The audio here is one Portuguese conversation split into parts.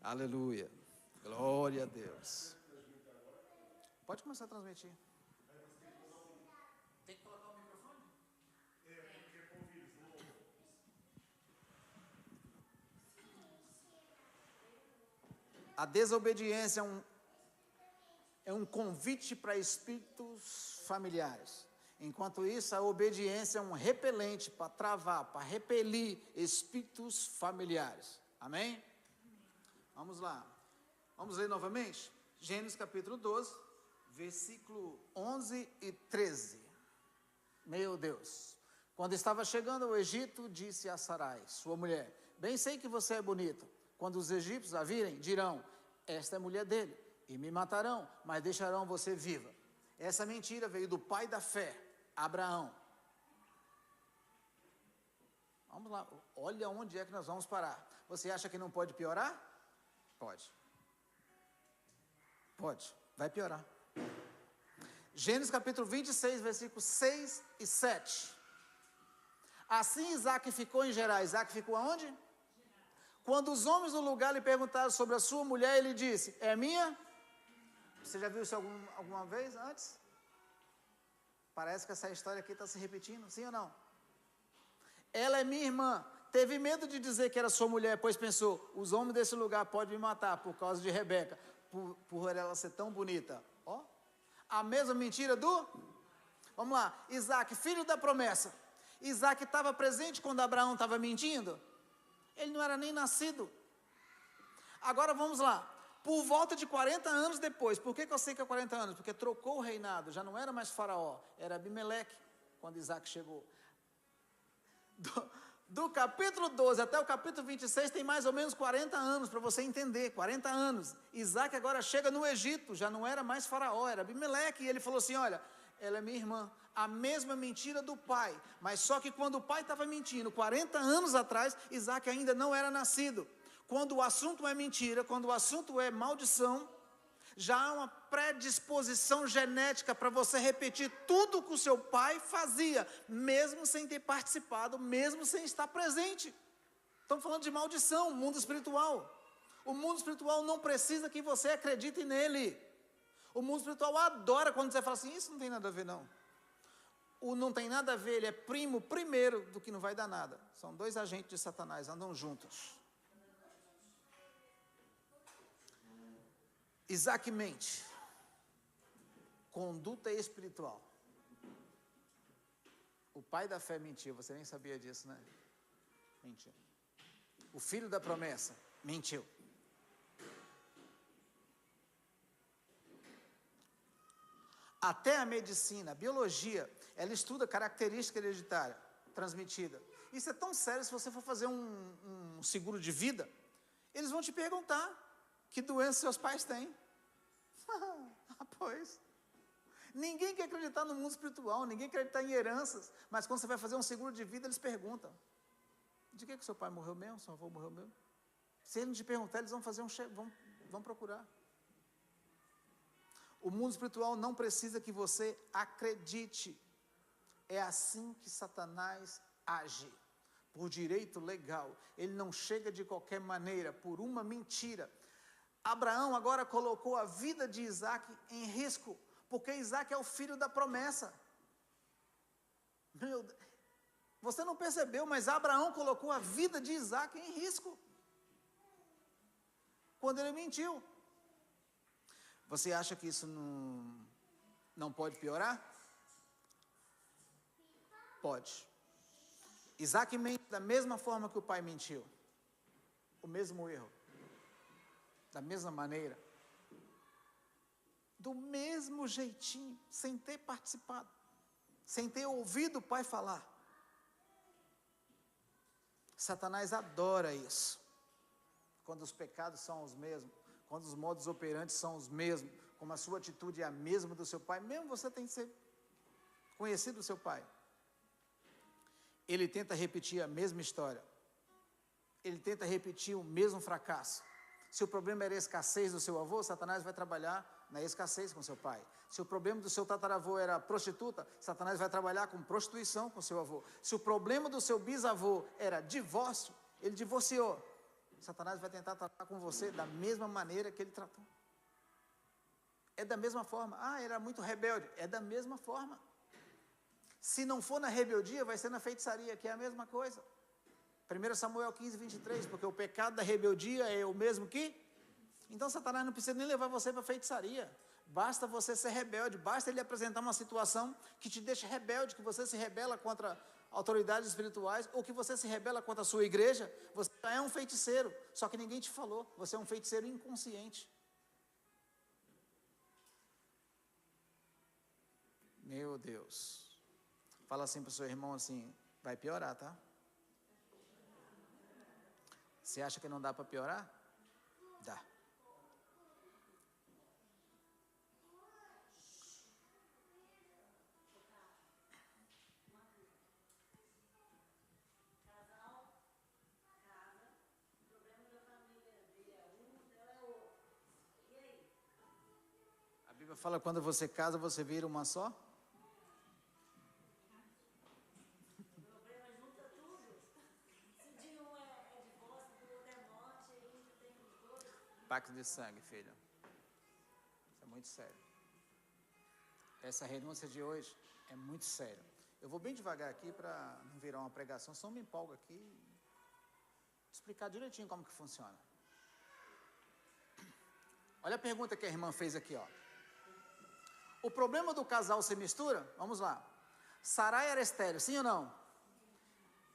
Aleluia. Glória a Deus. Pode começar a transmitir. Tem que colocar o microfone? A desobediência é um convite para espíritos familiares. Enquanto isso, a obediência é um repelente para travar, para repelir espíritos familiares. Amém? Vamos lá. Vamos ler novamente? Gênesis capítulo 12, versículo 11 e 13. Meu Deus. Quando estava chegando ao Egito, disse a Sarai, sua mulher: bem sei que você é bonita. Quando os egípcios a virem, dirão: esta é a mulher dele, e me matarão, mas deixarão você viva. Essa mentira veio do pai da fé, Abraão. Vamos lá, olha onde é que nós vamos parar. Você acha que não pode piorar? Pode. Pode, vai piorar. Gênesis capítulo 26, versículos 6 e 7. Assim Isaac ficou em Gerar. Isaac ficou aonde? Quando os homens do lugar lhe perguntaram sobre a sua mulher, ele disse: é minha? Você já viu isso alguma vez antes? Parece que essa história aqui está se repetindo, sim ou não? Ela é minha irmã. Teve medo de dizer que era sua mulher, pois pensou: os homens desse lugar podem me matar por causa de Rebeca, por ela ser tão bonita. Ó, a mesma mentira do... Vamos lá, Isaac, filho da promessa. Isaac estava presente quando Abraão estava mentindo? Ele não era nem nascido. Agora vamos lá. Por volta de 40 anos depois. Por que eu sei que é 40 anos? Porque trocou o reinado. Já não era mais Faraó. Era Abimeleque, quando Isaac chegou. Do capítulo 12 até o capítulo 26 tem mais ou menos 40 anos, para você entender. 40 anos. Isaac agora chega no Egito. Já não era mais Faraó, era Abimeleque. E ele falou assim: olha, ela é minha irmã. A mesma mentira do pai, mas só que quando o pai estava mentindo, 40 anos atrás, Isaac ainda não era nascido. Quando o assunto é mentira, quando o assunto é maldição, já há uma predisposição genética para você repetir tudo que o seu pai fazia, mesmo sem ter participado, mesmo sem estar presente. Estamos falando de maldição, mundo espiritual. O mundo espiritual não precisa que você acredite nele. O mundo espiritual adora quando você fala assim: isso não tem nada a ver não. O não tem nada a ver, ele é primo primeiro do que não vai dar nada. São dois agentes de Satanás, andam juntos. Isaac mente. Conduta espiritual. O pai da fé mentiu, você nem sabia disso, né? Mentiu. O filho da promessa mentiu. Até a medicina, a biologia, ela estuda característica hereditária transmitida. Isso é tão sério. Se você for fazer um seguro de vida, eles vão te perguntar: que doença seus pais têm? Pois. Ninguém quer acreditar no mundo espiritual, ninguém quer acreditar em heranças, mas quando você vai fazer um seguro de vida, eles perguntam: de que seu pai morreu mesmo, seu avô morreu mesmo? Se eles não te perguntar, eles vão fazer vão procurar. O mundo espiritual não precisa que você acredite. É assim que Satanás age, por direito legal. Ele não chega de qualquer maneira, por uma mentira. Abraão agora colocou a vida de Isaac em risco, porque Isaac é o filho da promessa. Meu Deus, você não percebeu, mas Abraão colocou a vida de Isaac em risco, quando ele mentiu. Você acha que isso não pode piorar? Pode. Isaac mente da mesma forma que o pai mentiu. O mesmo erro. Da mesma maneira. Do mesmo jeitinho, sem ter participado. Sem ter ouvido o pai falar. Satanás adora isso. Quando os pecados são os mesmos. Quando os modos operantes são os mesmos, como a sua atitude é a mesma do seu pai, mesmo você tem que ser conhecido do seu pai. Ele tenta repetir a mesma história. Ele tenta repetir o mesmo fracasso. Se o problema era a escassez do seu avô, Satanás vai trabalhar na escassez com seu pai. Se o problema do seu tataravô era prostituta, Satanás vai trabalhar com prostituição com seu avô. Se o problema do seu bisavô era divórcio, ele divorciou. Satanás vai tentar tratar com você da mesma maneira que ele tratou. É da mesma forma. Ah, ele era muito rebelde. É da mesma forma. Se não for na rebeldia, vai ser na feitiçaria, que é a mesma coisa. 1 Samuel 15, 23, porque o pecado da rebeldia é o mesmo que... Então Satanás não precisa nem levar você para feitiçaria. Basta você ser rebelde, basta ele apresentar uma situação que te deixa rebelde, que você se rebela contra autoridades espirituais, ou que você se rebela contra a sua igreja, você já é um feiticeiro, só que ninguém te falou, você é um feiticeiro inconsciente. Meu Deus. Fala assim para o seu irmão assim, vai piorar, tá? Você acha que não dá para piorar? Dá. A Bíblia fala que quando você casa, você vira uma só? Pacto de sangue, filho. Isso é muito sério. Essa renúncia de hoje é muito séria. Eu vou bem devagar aqui para não virar uma pregação, só me empolgo aqui. Vou explicar direitinho como que funciona. Olha a pergunta que a irmã fez aqui, ó. O problema do casal se mistura? Vamos lá. Sarai era estéril, sim ou não?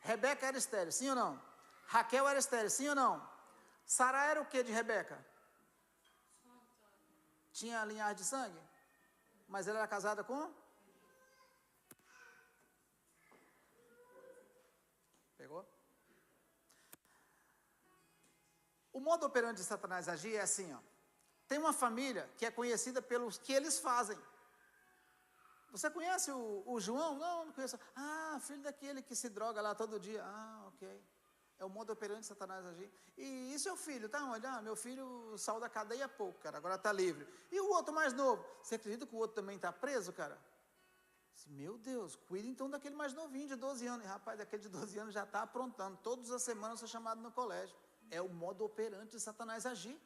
Rebeca era estéril, sim ou não? Raquel era estéril, sim ou não? Sara era o que de Rebeca? Tinha linhagem de sangue? Mas ela era casada com? Pegou? O modo operante de Satanás agir é assim, ó. Tem uma família que é conhecida pelos que eles fazem. Você conhece o João? Não, não conheço. Ah, filho daquele que se droga lá todo dia. Ah, ok. É o modo operante de Satanás agir. E seu filho, tá onde? Ah, meu filho saiu da cadeia há pouco, cara, agora está livre. E o outro mais novo? Você acredita que o outro também está preso, cara? Meu Deus, cuida então daquele mais novinho de 12 anos. E, rapaz, aquele de 12 anos já está aprontando. Todas as semanas eu sou chamado no colégio. É o modo operante de Satanás agir.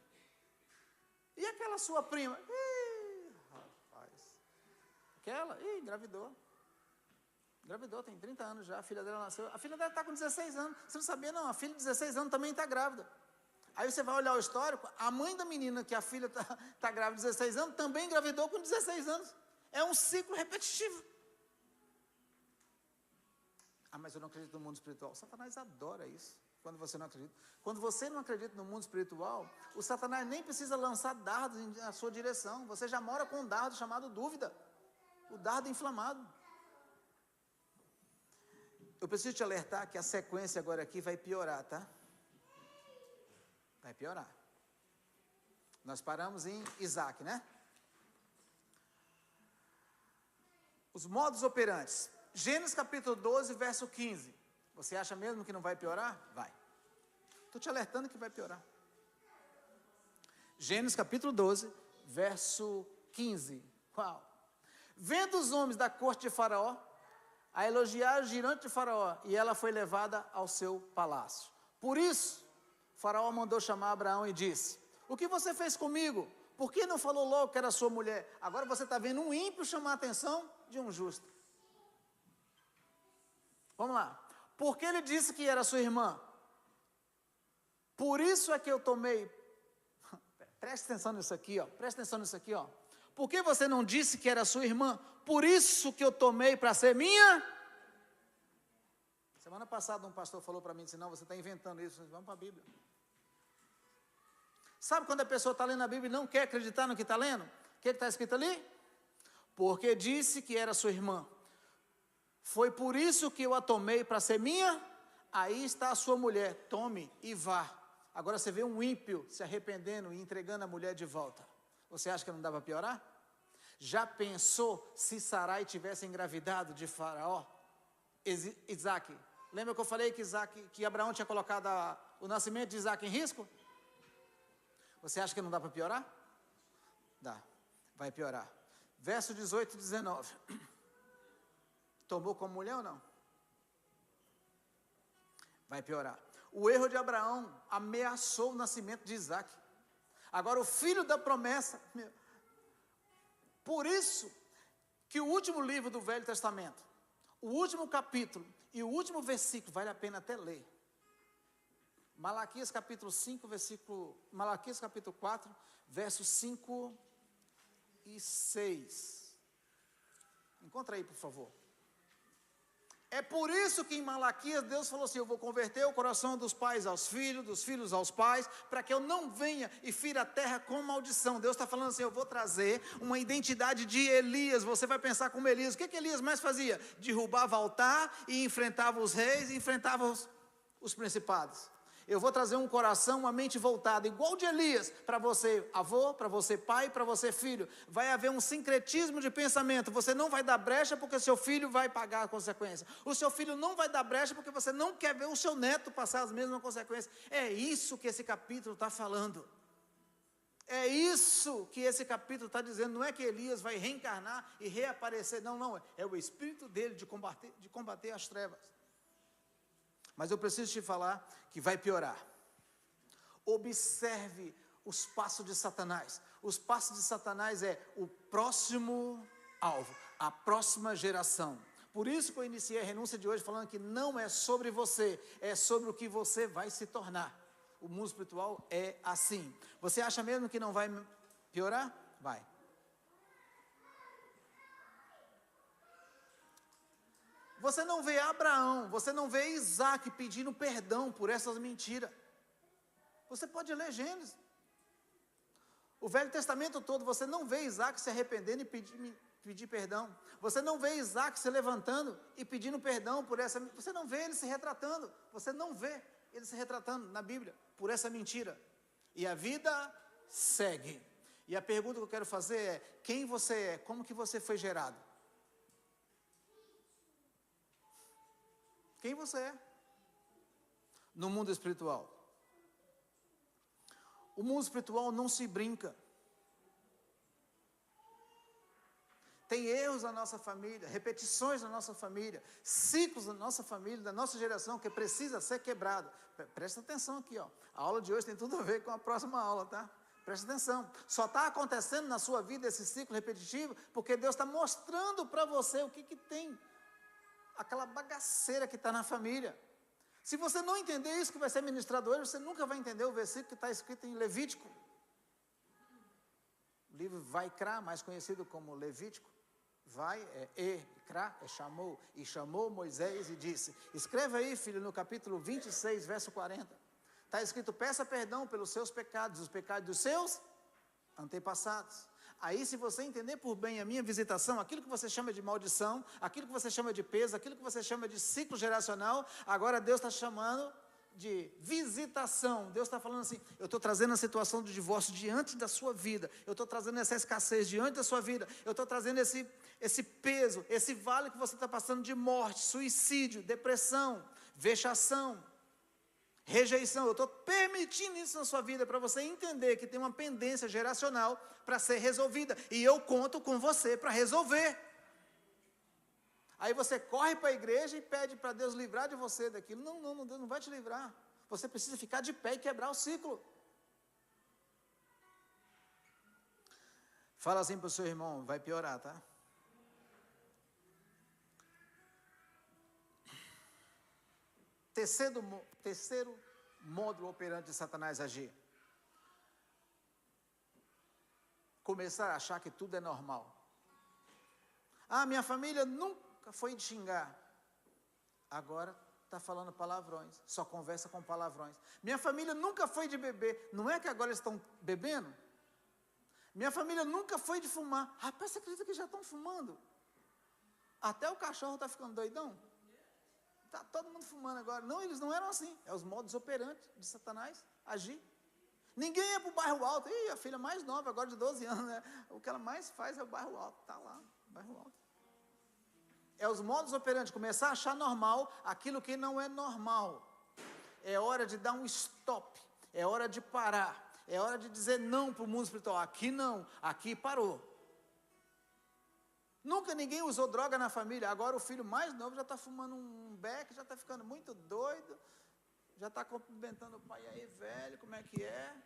E aquela sua prima? Ih, rapaz. Aquela? Ih, engravidou. Engravidou, tem 30 anos já, a filha dela nasceu. A filha dela está com 16 anos. Você não sabia, não? A filha de 16 anos também está grávida. Aí você vai olhar o histórico, a mãe da menina que a filha está grávida de 16 anos, também engravidou com 16 anos. É um ciclo repetitivo. Ah, mas eu não acredito no mundo espiritual. O Satanás adora isso, quando você não acredita. Quando você não acredita no mundo espiritual, o Satanás nem precisa lançar dardos na sua direção. Você já mora com um dardo chamado dúvida. O dardo inflamado. Eu preciso te alertar que a sequência agora aqui vai piorar, tá? Vai piorar. Nós paramos em Isaac, né? Os modos operantes. Gênesis capítulo 12, verso 15. Você acha mesmo que não vai piorar? Vai. Estou te alertando que vai piorar. Gênesis capítulo 12, verso 15. Qual? Vendo os homens da corte de Faraó a elogiar o girante de Faraó, e ela foi levada ao seu palácio. Por isso, Faraó mandou chamar Abraão e disse: o que você fez comigo? Por que não falou logo que era sua mulher? Agora você está vendo um ímpio chamar a atenção de um justo. Vamos lá. Porque ele disse que era sua irmã. Por isso é que eu tomei. Preste atenção nisso aqui, ó. Preste atenção nisso aqui, ó. Por que você não disse que era sua irmã? Por isso que eu tomei para ser minha. Semana passada um pastor falou para mim, disse, não, você está inventando isso. Vamos para a Bíblia. Sabe quando a pessoa está lendo a Bíblia e não quer acreditar no que está lendo? O que está escrito ali? Porque disse que era sua irmã. Foi por isso que eu a tomei para ser minha. Aí está a sua mulher, tome e vá. Agora você vê um ímpio se arrependendo e entregando a mulher de volta. Você acha que não dá para piorar? Já pensou se Sarai tivesse engravidado de Faraó? Isaac. Lembra que eu falei que Abraão tinha colocado o nascimento de Isaac em risco? Você acha que não dá para piorar? Dá, vai piorar. Verso 18 e 19. Tomou como mulher ou não? Vai piorar. O erro de Abraão ameaçou o nascimento de Isaac. Agora o filho da promessa. Por isso que o último livro do Velho Testamento, o último capítulo e o último versículo, vale a pena até ler. Malaquias capítulo 4, versos 5 e 6. Encontra aí, por favor. É por isso que em Malaquias Deus falou assim: eu vou converter o coração dos pais aos filhos, dos filhos aos pais, para que eu não venha e fira a terra com maldição. Deus está falando assim: eu vou trazer uma identidade de Elias. Você vai pensar como Elias. O que Elias mais fazia? Derrubava altar e enfrentava os reis e enfrentava os principados. Eu vou trazer um coração, uma mente voltada, igual de Elias, para você avô, para você pai, para você filho. Vai haver um sincretismo de pensamento. Você não vai dar brecha porque seu filho vai pagar a consequência. O seu filho não vai dar brecha porque você não quer ver o seu neto passar as mesmas consequências. É isso que esse capítulo está falando. É isso que esse capítulo está dizendo. Não é que Elias vai reencarnar e reaparecer. Não. É o espírito dele de combater as trevas. Mas eu preciso te falar que vai piorar. Observe os passos de Satanás. Os passos de Satanás é o próximo alvo, a próxima geração. Por isso que eu iniciei a renúncia de hoje falando que não é sobre você, é sobre o que você vai se tornar. O mundo espiritual é assim. Você acha mesmo que não vai piorar? Vai. Você não vê Abraão, você não vê Isaac pedindo perdão por essas mentiras. Você pode ler Gênesis. O Velho Testamento todo, você não vê Isaac se arrependendo e pedir perdão. Você não vê Isaac se levantando e pedindo perdão por essa. Você não vê ele se retratando. Você não vê ele se retratando na Bíblia por essa mentira. E a vida segue. E a pergunta que eu quero fazer é: quem você é? Como que você foi gerado? Quem você é? No mundo espiritual. O mundo espiritual não se brinca. Tem erros na nossa família, repetições na nossa família, ciclos na nossa família, da nossa geração, que precisa ser quebrado. Presta atenção aqui, ó. A aula de hoje tem tudo a ver com a próxima aula, tá? Presta atenção. Só está acontecendo na sua vida esse ciclo repetitivo porque Deus está mostrando para você o que tem. Aquela bagaceira que está na família. Se você não entender isso que vai ser ministrado hoje, você nunca vai entender o versículo que está escrito em Levítico. O livro Vaikra, mais conhecido como Levítico. Vai é Ekra, é chamou. E chamou Moisés e disse: escreve aí, filho, no capítulo 26, verso 40. Está escrito: peça perdão pelos seus pecados, os pecados dos seus antepassados. Aí, se você entender por bem a minha visitação, aquilo que você chama de maldição, aquilo que você chama de peso, aquilo que você chama de ciclo geracional, agora Deus está chamando de visitação. Deus está falando assim: eu estou trazendo a situação do divórcio diante da sua vida, eu estou trazendo essa escassez diante da sua vida, eu estou trazendo esse peso, esse vale que você está passando de morte, suicídio, depressão, vexação, rejeição. Eu estou permitindo isso na sua vida para você entender que tem uma pendência geracional para ser resolvida, e eu conto com você para resolver. Aí você corre para a igreja e pede para Deus livrar de você daquilo. Não, Deus não vai te livrar. Você precisa ficar de pé e quebrar o ciclo. Fala assim para o seu irmão: vai piorar, tá? Terceiro módulo operante de Satanás agir: começar a achar que tudo é normal. Ah, minha família nunca foi de xingar, agora está falando palavrões, só conversa com palavrões. Minha família nunca foi de beber, não é que agora eles estão bebendo? Minha família nunca foi de fumar. Rapaz, você acredita que já estão fumando? Até o cachorro está ficando doidão. Está todo mundo fumando agora. Não, eles não eram assim. É os modos operantes de Satanás agir. Ninguém ia para o bairro alto. Ih, a filha mais nova, agora de 12 anos, né? O que ela mais faz é o bairro alto. Está lá, bairro alto. É os modos operantes, começar a achar normal aquilo que não é normal. É hora de dar um stop. É hora de parar. É hora de dizer não para o mundo espiritual. Aqui não, aqui parou. Nunca ninguém usou droga na família. Agora o filho mais novo já está fumando um beck, já está ficando muito doido. Já está cumprimentando o pai, e aí, velho, como é que é?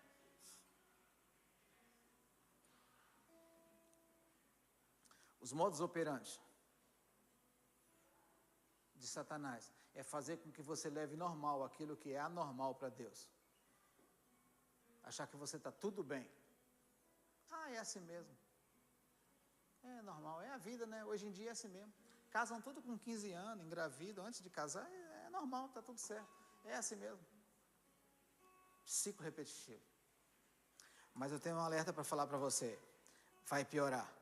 Os modus operandi de Satanás é fazer com que você leve normal aquilo que é anormal para Deus. Achar que você está tudo bem. Ah, é assim mesmo. É normal, é a vida, né? Hoje em dia é assim mesmo. Casam tudo com 15 anos, engravidam antes de casar, é normal, está tudo certo. É assim mesmo. Ciclo repetitivo. Mas eu tenho um alerta para falar para você. Vai piorar.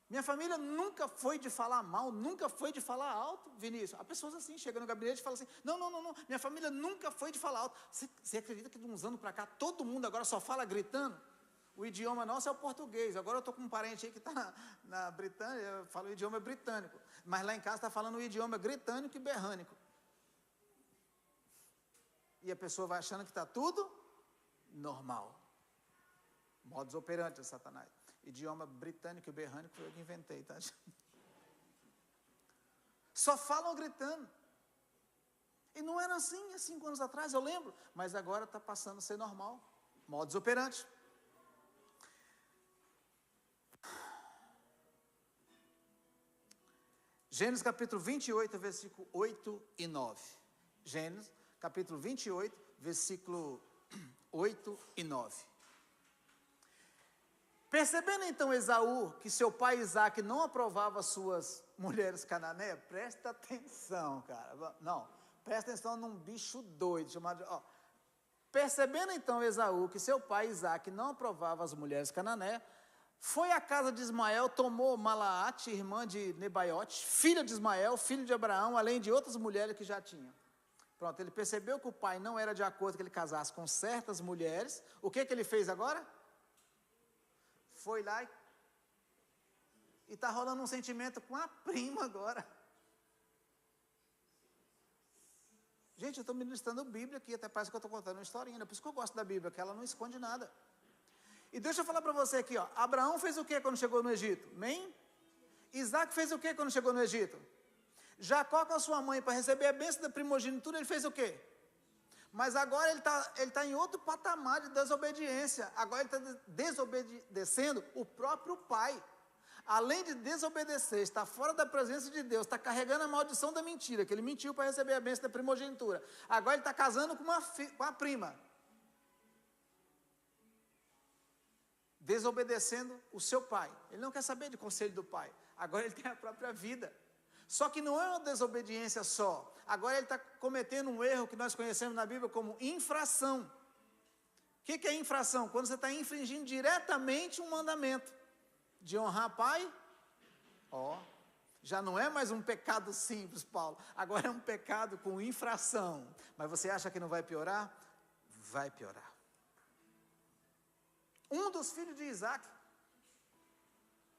Minha família nunca foi de falar mal, nunca foi de falar alto, Vinícius. Há pessoas assim, chegam no gabinete e falam assim, não, minha família nunca foi de falar alto. Você acredita que de uns anos para cá, todo mundo agora só fala gritando? O idioma nosso é o português. Agora eu estou com um parente aí que está na Britânia, eu falo o idioma britânico. Mas lá em casa está falando o idioma britânico e berrânico. E a pessoa vai achando que está tudo normal. Modus operandi de Satanás. Idioma britânico e berrânico foi eu que inventei, tá? Só falam gritando. E não era assim há 5 anos atrás, eu lembro. Mas agora está passando a ser normal. Modus operandi. Gênesis capítulo 28, versículo 8 e 9. Gênesis capítulo 28, versículo 8 e 9. Percebendo então Esaú que seu pai Isaque não aprovava suas mulheres cananéias, presta atenção, cara. Não, presta atenção num bicho doido chamado. Percebendo então Esaú que seu pai Isaque não aprovava as mulheres cananéias, foi à casa de Ismael, tomou Malaate, irmã de Nebaiote, filha de Ismael, filho de Abraão, além de outras mulheres que já tinha. Pronto, ele percebeu que o pai não era de acordo que ele casasse com certas mulheres. O que ele fez agora? Foi lá e está rolando um sentimento com a prima agora. Gente, eu estou ministrando Bíblia aqui, até parece que eu estou contando uma historinha. Por isso que eu gosto da Bíblia, que ela não esconde nada. E deixa eu falar para você aqui, Abraão fez o que quando chegou no Egito? Amém? Isaac fez o que quando chegou no Egito? Jacó com a sua mãe para receber a bênção da primogenitura, ele fez o quê? Mas agora ele tá em outro patamar de desobediência. Agora ele está desobedecendo o próprio pai. Além de desobedecer, está fora da presença de Deus, está carregando a maldição da mentira, que ele mentiu para receber a bênção da primogenitura. Agora ele está casando com a prima. Desobedecendo o seu pai. Ele não quer saber de conselho do pai. Agora ele tem a própria vida. Só que não é uma desobediência só. Agora ele está cometendo um erro que nós conhecemos na Bíblia como infração. O que é infração? Quando você está infringindo diretamente um mandamento. De honrar pai, já não é mais um pecado simples, Paulo. Agora é um pecado com infração. Mas você acha que não vai piorar? Vai piorar. Um dos filhos de Isaac,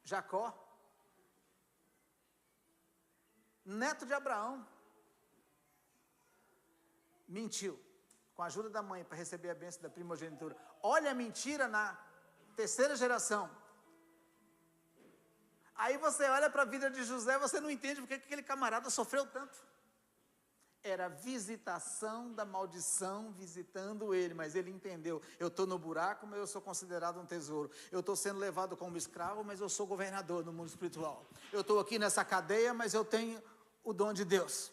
Jacó, neto de Abraão, mentiu com a ajuda da mãe para receber a bênção da primogenitura. Olha a mentira na terceira geração. Aí você olha para a vida de José, você não entende porque aquele camarada sofreu tanto. Era a visitação da maldição visitando ele, mas ele entendeu, eu estou no buraco, mas eu sou considerado um tesouro. Eu estou sendo levado como escravo, mas eu sou governador no mundo espiritual. Eu estou aqui nessa cadeia, mas eu tenho o dom de Deus.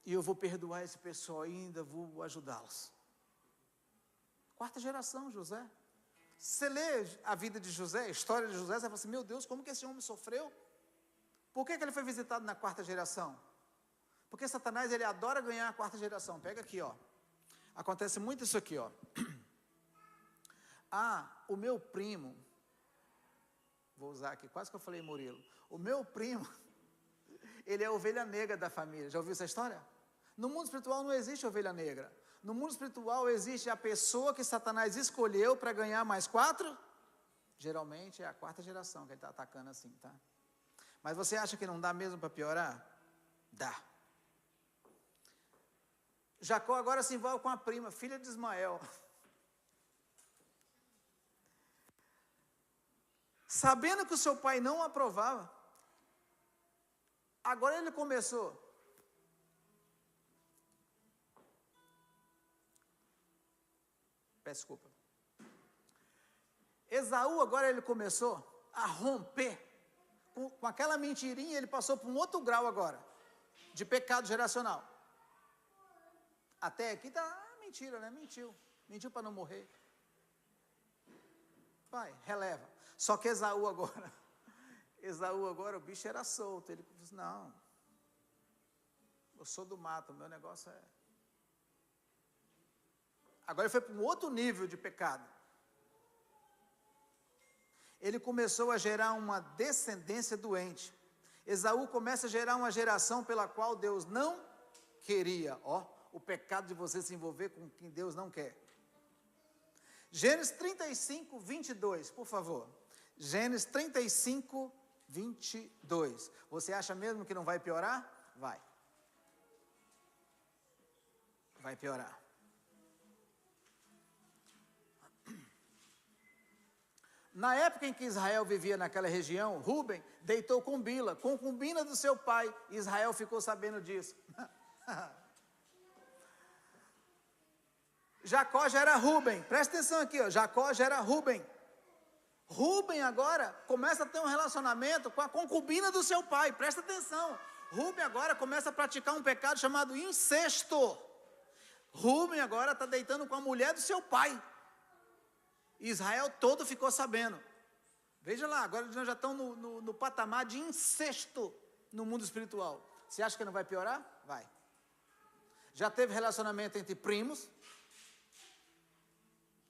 E eu vou perdoar esse pessoal ainda, vou ajudá-los. 4ª geração, José. Você lê a vida de José, a história de José, você fala assim, meu Deus, como que esse homem sofreu? Por que ele foi visitado na 4ª geração? Porque Satanás, ele adora ganhar a 4ª geração. Pega aqui, Acontece muito isso aqui, o meu primo, vou usar aqui, quase que eu falei Murilo. O meu primo, ele é a ovelha negra da família. Já ouviu essa história? No mundo espiritual não existe ovelha negra. No mundo espiritual existe a pessoa que Satanás escolheu para ganhar mais 4. Geralmente é a 4ª geração que ele está atacando assim, tá? Mas você acha que não dá mesmo para piorar? Dá. Jacó agora se envolve com a prima, filha de Ismael. Sabendo que o seu pai não aprovava, Agora ele começou. Peço desculpa. Esaú agora ele começou a romper. Com aquela mentirinha ele passou para um outro grau agora. De pecado geracional. Até aqui tá mentira, né? Mentiu para não morrer. Pai, releva. Só que Esaú agora o bicho era solto. Ele disse, não, eu sou do mato, meu negócio é... Agora ele foi para um outro nível de pecado. Ele começou a gerar uma descendência doente. Esaú começa a gerar uma geração pela qual Deus não queria. O pecado de você se envolver com quem Deus não quer. Gênesis 35, 22, por favor. Gênesis 35, 22. Você acha mesmo que não vai piorar? Vai. Vai piorar. Na época em que Israel vivia naquela região, Rúben deitou com Bila, concubina do seu pai. Israel ficou sabendo disso. Jacó já era Rúben. Presta atenção aqui, Jacó já era Rúben. Rúben agora começa a ter um relacionamento com a concubina do seu pai. Presta atenção. Rúben agora começa a praticar um pecado chamado incesto. Rúben agora está deitando com a mulher do seu pai. Israel todo ficou sabendo. Veja lá, agora nós já estamos no patamar de incesto no mundo espiritual. Você acha que não vai piorar? Vai. Já teve relacionamento entre primos.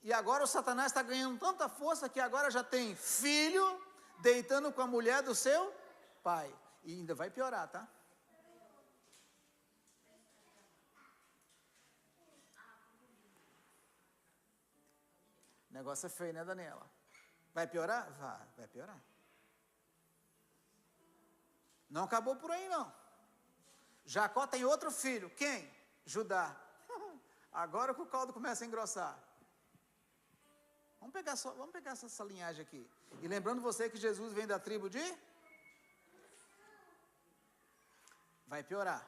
E agora o Satanás está ganhando tanta força que agora já tem filho deitando com a mulher do seu pai. E ainda vai piorar, tá? O negócio é feio, né, Daniela? Vai piorar? Vai piorar. Não acabou por aí, não. Jacó tem outro filho. Quem? Judá. Agora que o caldo começa a engrossar. Vamos pegar essa linhagem aqui. E lembrando você que Jesus vem da tribo de... Vai piorar.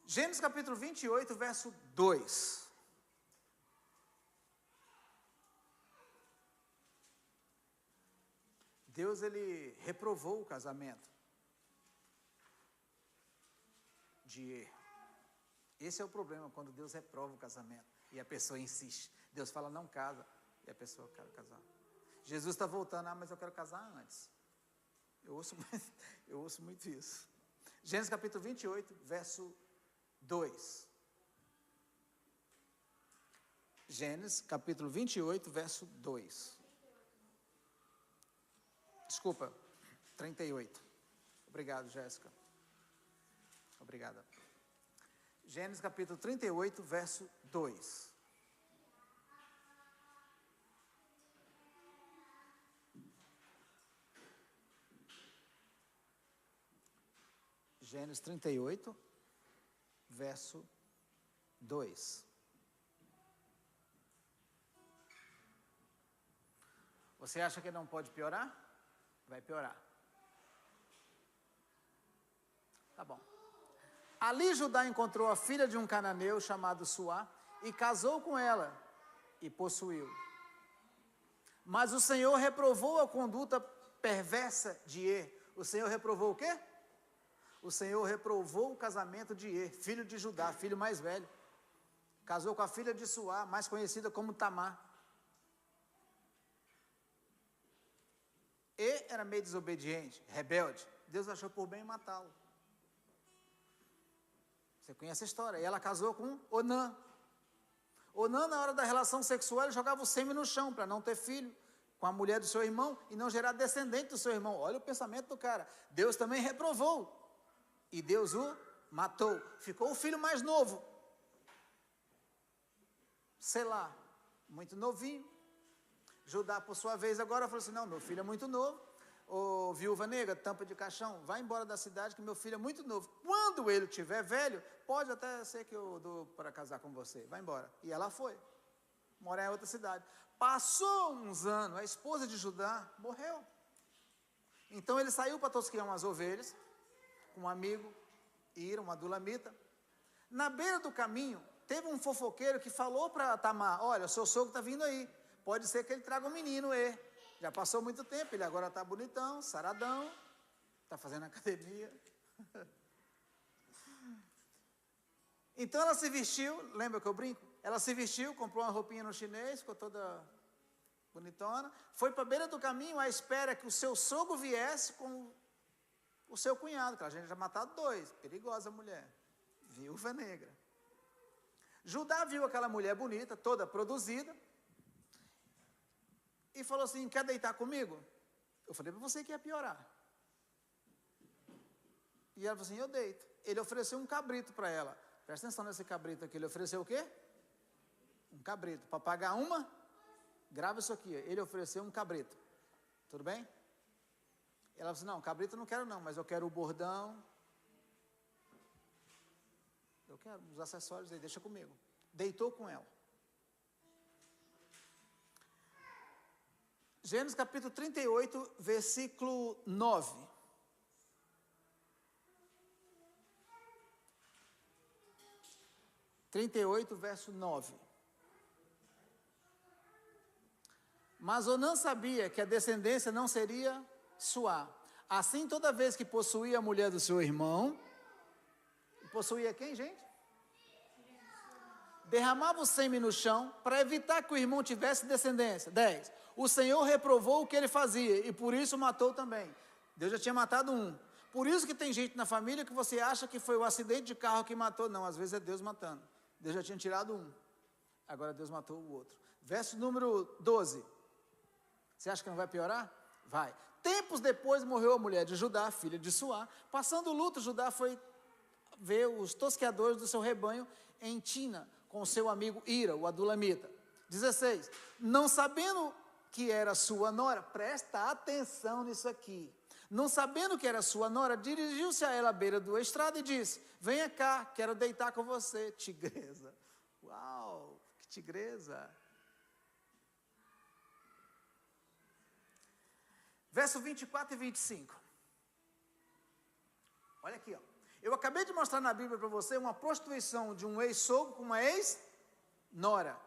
Gênesis capítulo 28, verso 2. Deus, ele reprovou o casamento de erro. Esse é o problema, quando Deus reprova o casamento e a pessoa insiste. Deus fala, não casa, e a pessoa quer casar. Jesus está voltando, mas eu quero casar antes. Eu ouço muito isso. Gênesis capítulo 28, verso 2. Gênesis capítulo 28, verso 2. Desculpa, 38. Obrigado, Jéssica. Obrigada. Gênesis capítulo 38, verso 2. Gênesis 38, verso 2. Você acha que não pode piorar? Vai piorar. Tá bom. Ali Judá encontrou a filha de um cananeu chamado Suá e casou com ela e possuiu. Mas o Senhor reprovou a conduta perversa de Er. O Senhor reprovou o quê? O Senhor reprovou o casamento de Er, filho de Judá, filho mais velho. Casou com a filha de Suá, mais conhecida como Tamar. E era meio desobediente, rebelde. Deus achou por bem matá-lo. Você conhece a história. E ela casou com Onã. Onã, na hora da relação sexual, ele jogava o sêmen no chão para não ter filho com a mulher do seu irmão e não gerar descendente do seu irmão. Olha o pensamento do cara. Deus também reprovou. E Deus o matou. Ficou o filho mais novo. Selá, muito novinho. Judá, por sua vez, agora falou assim, não, meu filho é muito novo. Ô, viúva negra, tampa de caixão, vai embora da cidade que meu filho é muito novo. Quando ele estiver velho, pode até ser que eu dou para casar com você. Vai embora. E ela foi. Morar em outra cidade. Passou uns anos, a esposa de Judá morreu. Então ele saiu para tosquear umas ovelhas. com um amigo, Ira, uma adulamita. Na beira do caminho, teve um fofoqueiro que falou para Tamar, olha, o seu sogro está vindo aí, pode ser que ele traga um menino, já passou muito tempo, ele agora está bonitão, saradão, está fazendo academia. Então ela se vestiu, lembra que eu brinco? Ela se vestiu, comprou uma roupinha no chinês, ficou toda bonitona, foi para a beira do caminho à espera que o seu sogro viesse com o seu cunhado, que a gente já matado 2, perigosa mulher, viúva negra. Judá viu aquela mulher bonita, toda produzida, e falou assim, quer deitar comigo? Eu falei para você que ia piorar. E ela falou assim, eu deito. Ele ofereceu um cabrito para ela. Presta atenção nesse cabrito aqui, ele ofereceu o quê? Um cabrito, para pagar uma, grava isso aqui, ele ofereceu um cabrito, tudo bem? Ela falou assim, não, cabrito eu não quero não, mas eu quero o bordão, eu quero os acessórios aí, deixa comigo. Deitou com ela. Gênesis capítulo 38, versículo 9. Verso 9. Mas Onã sabia que a descendência não seria sua. Assim, toda vez que possuía a mulher do seu irmão, possuía quem, gente? Derramava o sêmen no chão, para evitar que o irmão tivesse descendência. 10. O Senhor reprovou o que ele fazia, e por isso matou também. Deus já tinha matado um. Por isso que tem gente na família que você acha que foi o acidente de carro que matou. Não, às vezes é Deus matando. Deus já tinha tirado um. Agora Deus matou o outro. Verso número 12. Você acha que não vai piorar? Vai. Tempos depois morreu a mulher de Judá, filha de Suá. Passando o luto, Judá foi ver os tosqueadores do seu rebanho em Tina, com seu amigo Ira, o adulamita. 16. Não sabendo que era sua nora, presta atenção nisso aqui. Não sabendo que era sua nora, dirigiu-se a ela à beira da estrada e disse, venha cá, quero deitar com você, tigresa. Uau, que tigresa. Verso 24 e 25. Olha aqui, ó. Eu acabei de mostrar na Bíblia para você uma prostituição de um ex-sogro com uma ex-nora.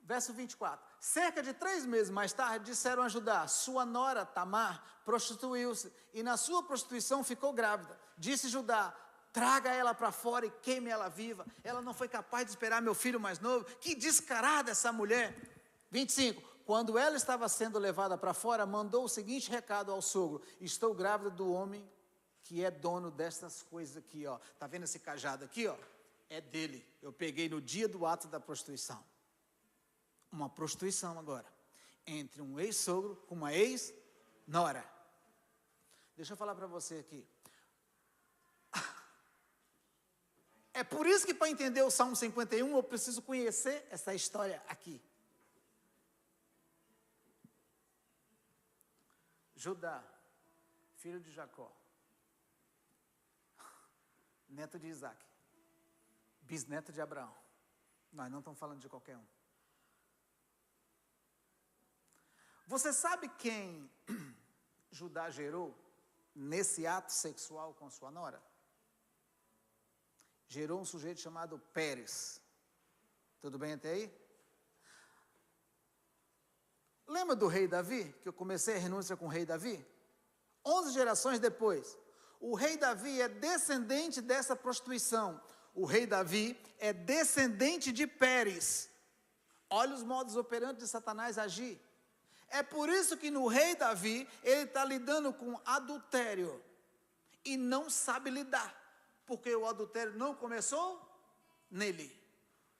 Verso 24. Cerca de 3 meses mais tarde, disseram a Judá, sua nora, Tamar, prostituiu-se, e na sua prostituição ficou grávida. Disse Judá, traga ela para fora e queime ela viva. Ela não foi capaz de esperar meu filho mais novo. Que descarada essa mulher. 25. Quando ela estava sendo levada para fora, mandou o seguinte recado ao sogro, estou grávida do homem que é dono destas coisas aqui, ó. Tá vendo esse cajado aqui, ó? É dele. Eu peguei no dia do ato da prostituição. Uma prostituição agora. Entre um ex-sogro com uma ex-nora. Deixa eu falar para você aqui. É por isso que para entender o Salmo 51, eu preciso conhecer essa história aqui. Judá, filho de Jacó, neto de Isaac, bisneto de Abraão. Nós não estamos falando de qualquer um. Você sabe quem Judá gerou nesse ato sexual com sua nora? Gerou um sujeito chamado Pérez. Tudo bem até aí? Lembra do rei Davi, que eu comecei a renúncia com o rei Davi? 11 gerações depois, o rei Davi é descendente dessa prostituição. O rei Davi é descendente de Pérez. Olha os modos operantes de Satanás agir. É por isso que no rei Davi, ele está lidando com adultério. E não sabe lidar. Porque o adultério não começou nele.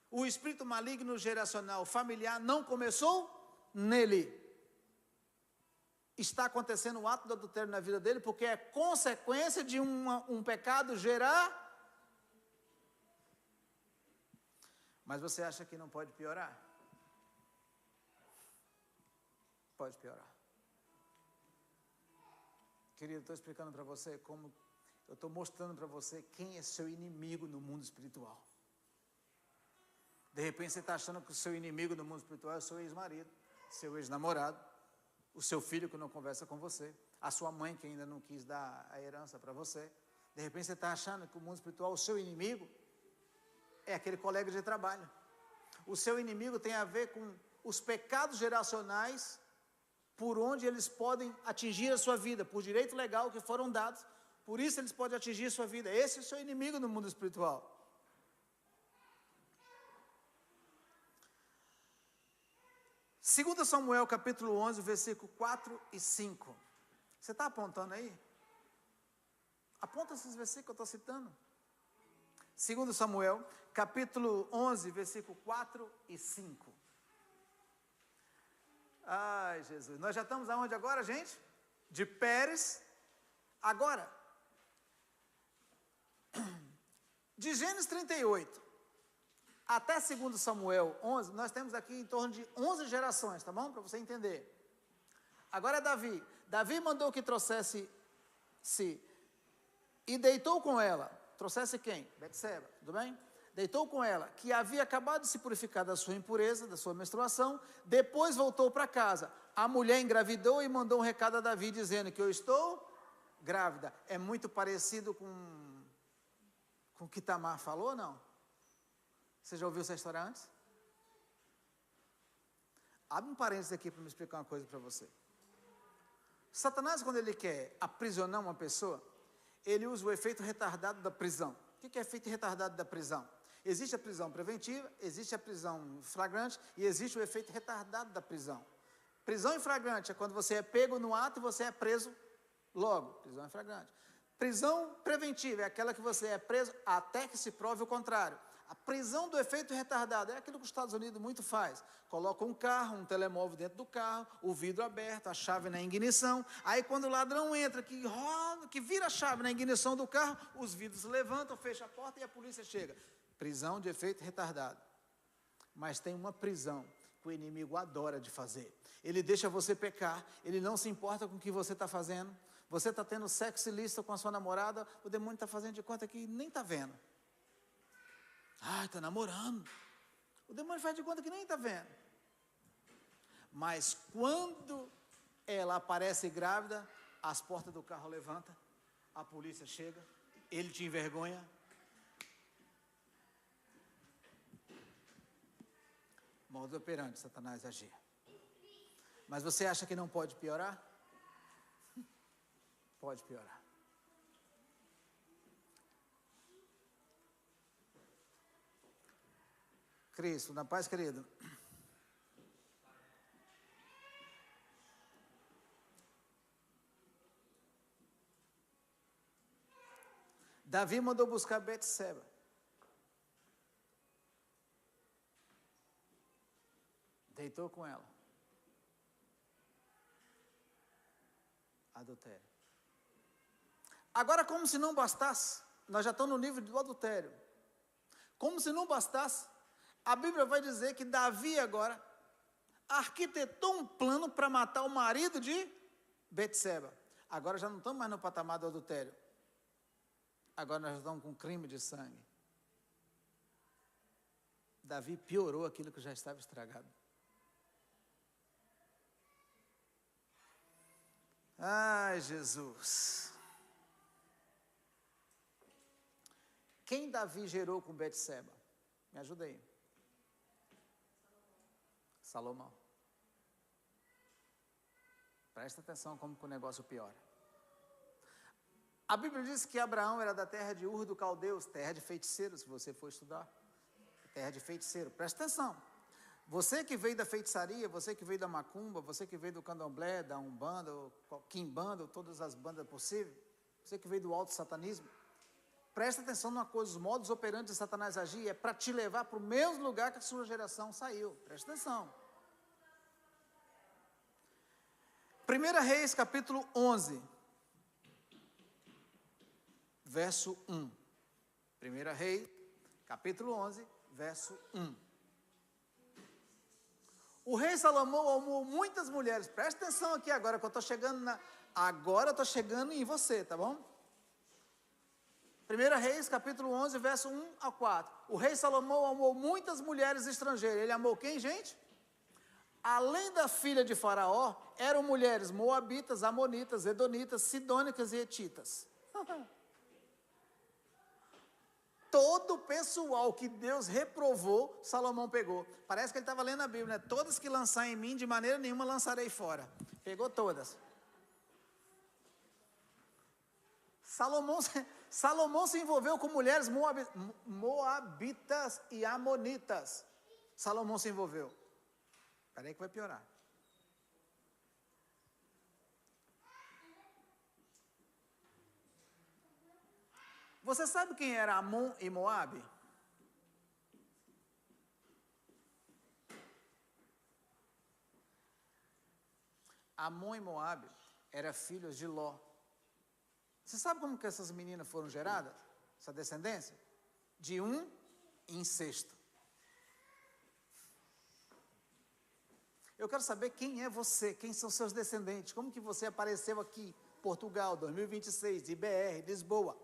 O espírito maligno geracional familiar não começou nele. Está acontecendo o ato do adultério na vida dele porque é consequência de um pecado gerar. Mas você acha que não pode piorar? Pode piorar. Querido, estou explicando para você como eu estou mostrando para você quem é seu inimigo no mundo espiritual. De repente você está achando que o seu inimigo no mundo espiritual é o seu ex-marido, seu ex-namorado, o seu filho que não conversa com você, a sua mãe que ainda não quis dar a herança para você. De repente você está achando que o mundo espiritual, o seu inimigo, é aquele colega de trabalho. O seu inimigo tem a ver com os pecados geracionais, por onde eles podem atingir a sua vida, por direito legal que foram dados, por isso eles podem atingir a sua vida. Esse é o seu inimigo no mundo espiritual. 2 Samuel capítulo 11, versículo 4 e 5. Você está apontando aí? Aponta esses versículos que eu estou citando. 2 Samuel capítulo 11, versículo 4 e 5. Ai, Jesus. Nós já estamos aonde agora, gente? De Pérez. Agora, de Gênesis 38 até 2 Samuel 11, nós temos aqui em torno de 11 gerações, tá bom? Para você entender. Agora é Davi. Davi mandou que trouxesse-se e deitou com ela. Trouxesse quem? Betseba, tudo bem? Deitou com ela, que havia acabado de se purificar da sua impureza, da sua menstruação, depois voltou para casa. A mulher engravidou e mandou um recado a Davi, dizendo que eu estou grávida. É muito parecido com o que Tamar falou, não? Você já ouviu essa história antes? Abre um parênteses aqui para me explicar uma coisa para você. Satanás, quando ele quer aprisionar uma pessoa, ele usa o efeito retardado da prisão. O que é efeito retardado da prisão? Existe a prisão preventiva, existe a prisão flagrante e existe o efeito retardado da prisão. Prisão em flagrante é quando você é pego no ato e você é preso logo. Prisão em flagrante. Prisão preventiva é aquela que você é preso até que se prove o contrário. A prisão do efeito retardado é aquilo que os Estados Unidos muito faz. Coloca um carro, um telemóvel dentro do carro, o vidro aberto, a chave na ignição. Aí quando o ladrão entra, que vira a chave na ignição do carro, os vidros levantam, fecha a porta e a polícia chega. Prisão de efeito retardado. Mas tem uma prisão que o inimigo adora de fazer. Ele deixa você pecar, ele não se importa com o que você está fazendo. Você está tendo sexo ilícito com a sua namorada, o demônio está fazendo de conta que nem está vendo. Ah, está namorando. O demônio faz de conta que nem está vendo. Mas quando ela aparece grávida, as portas do carro levantam, a polícia chega, ele te envergonha. Modo operante, Satanás agir. Mas você acha que não pode piorar? Pode piorar. Cristo, na paz, querido. Davi mandou buscar Betseba. Deitou com ela. Adultério. Agora, como se não bastasse, nós já estamos no nível do adultério. Como se não bastasse, a Bíblia vai dizer que Davi agora arquitetou um plano para matar o marido de Betseba. Agora já não estamos mais no patamar do adultério. Agora nós estamos com crime de sangue. Davi piorou aquilo que já estava estragado. Ai, Jesus. Quem Davi gerou com Betseba? Me ajuda aí. Salomão. Presta atenção como que o negócio piora. A Bíblia diz que Abraão era da terra de Ur do Caldeus, terra de feiticeiro, se você for estudar. Terra de feiticeiro. Presta atenção. Você que veio da feitiçaria, você que veio da macumba, você que veio do candomblé, da umbanda, quimbanda, todas as bandas possíveis, você que veio do alto satanismo, presta atenção numa coisa, os modos operantes de Satanás agir é para te levar para o mesmo lugar que a sua geração saiu. Presta atenção. 1 Reis, capítulo 11, verso 1. 1 Reis, capítulo 11, verso 1. O rei Salomão amou muitas mulheres. Presta atenção aqui agora, que eu estou chegando agora eu estou chegando em você, tá bom? 1 Reis, capítulo 11, verso 1 a 4. O rei Salomão amou muitas mulheres estrangeiras. Ele amou quem, gente? Além da filha de Faraó, eram mulheres moabitas, amonitas, edonitas, sidônicas e hetitas. Todo o pessoal que Deus reprovou, Salomão pegou. Parece que ele estava lendo a Bíblia, né? Todas que lançar em mim, de maneira nenhuma lançarei fora. Pegou todas. Salomão se envolveu com mulheres moabitas e amonitas. Salomão se envolveu. Espera aí que vai piorar. Você sabe quem era Amon e Moabe? Amon e Moabe eram filhos de Ló. Você sabe como que essas meninas foram geradas? Essa descendência? De um incesto. Eu quero saber quem é você, quem são seus descendentes, como que você apareceu aqui, Portugal, 2026, de BR, Lisboa.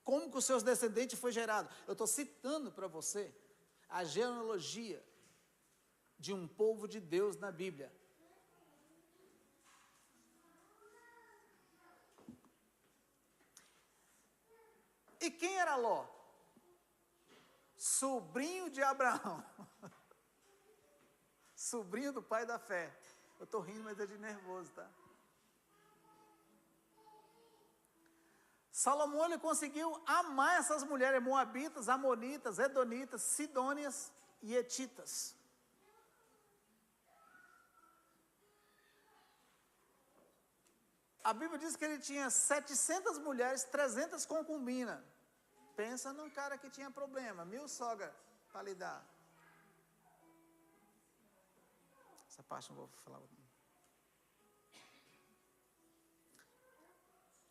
Como que os seus descendentes foi gerado? Eu estou citando para você a genealogia de um povo de Deus na Bíblia. E quem era Ló? Sobrinho de Abraão. Sobrinho do pai da fé. Eu estou rindo, mas é de nervoso, tá? Salomão, ele conseguiu amar essas mulheres moabitas, amonitas, edonitas, sidônias e hetitas. A Bíblia diz que ele tinha 700 mulheres, 300 concubinas. Pensa num cara que tinha problema, 1000 sogras para lidar. Essa parte não vou falar.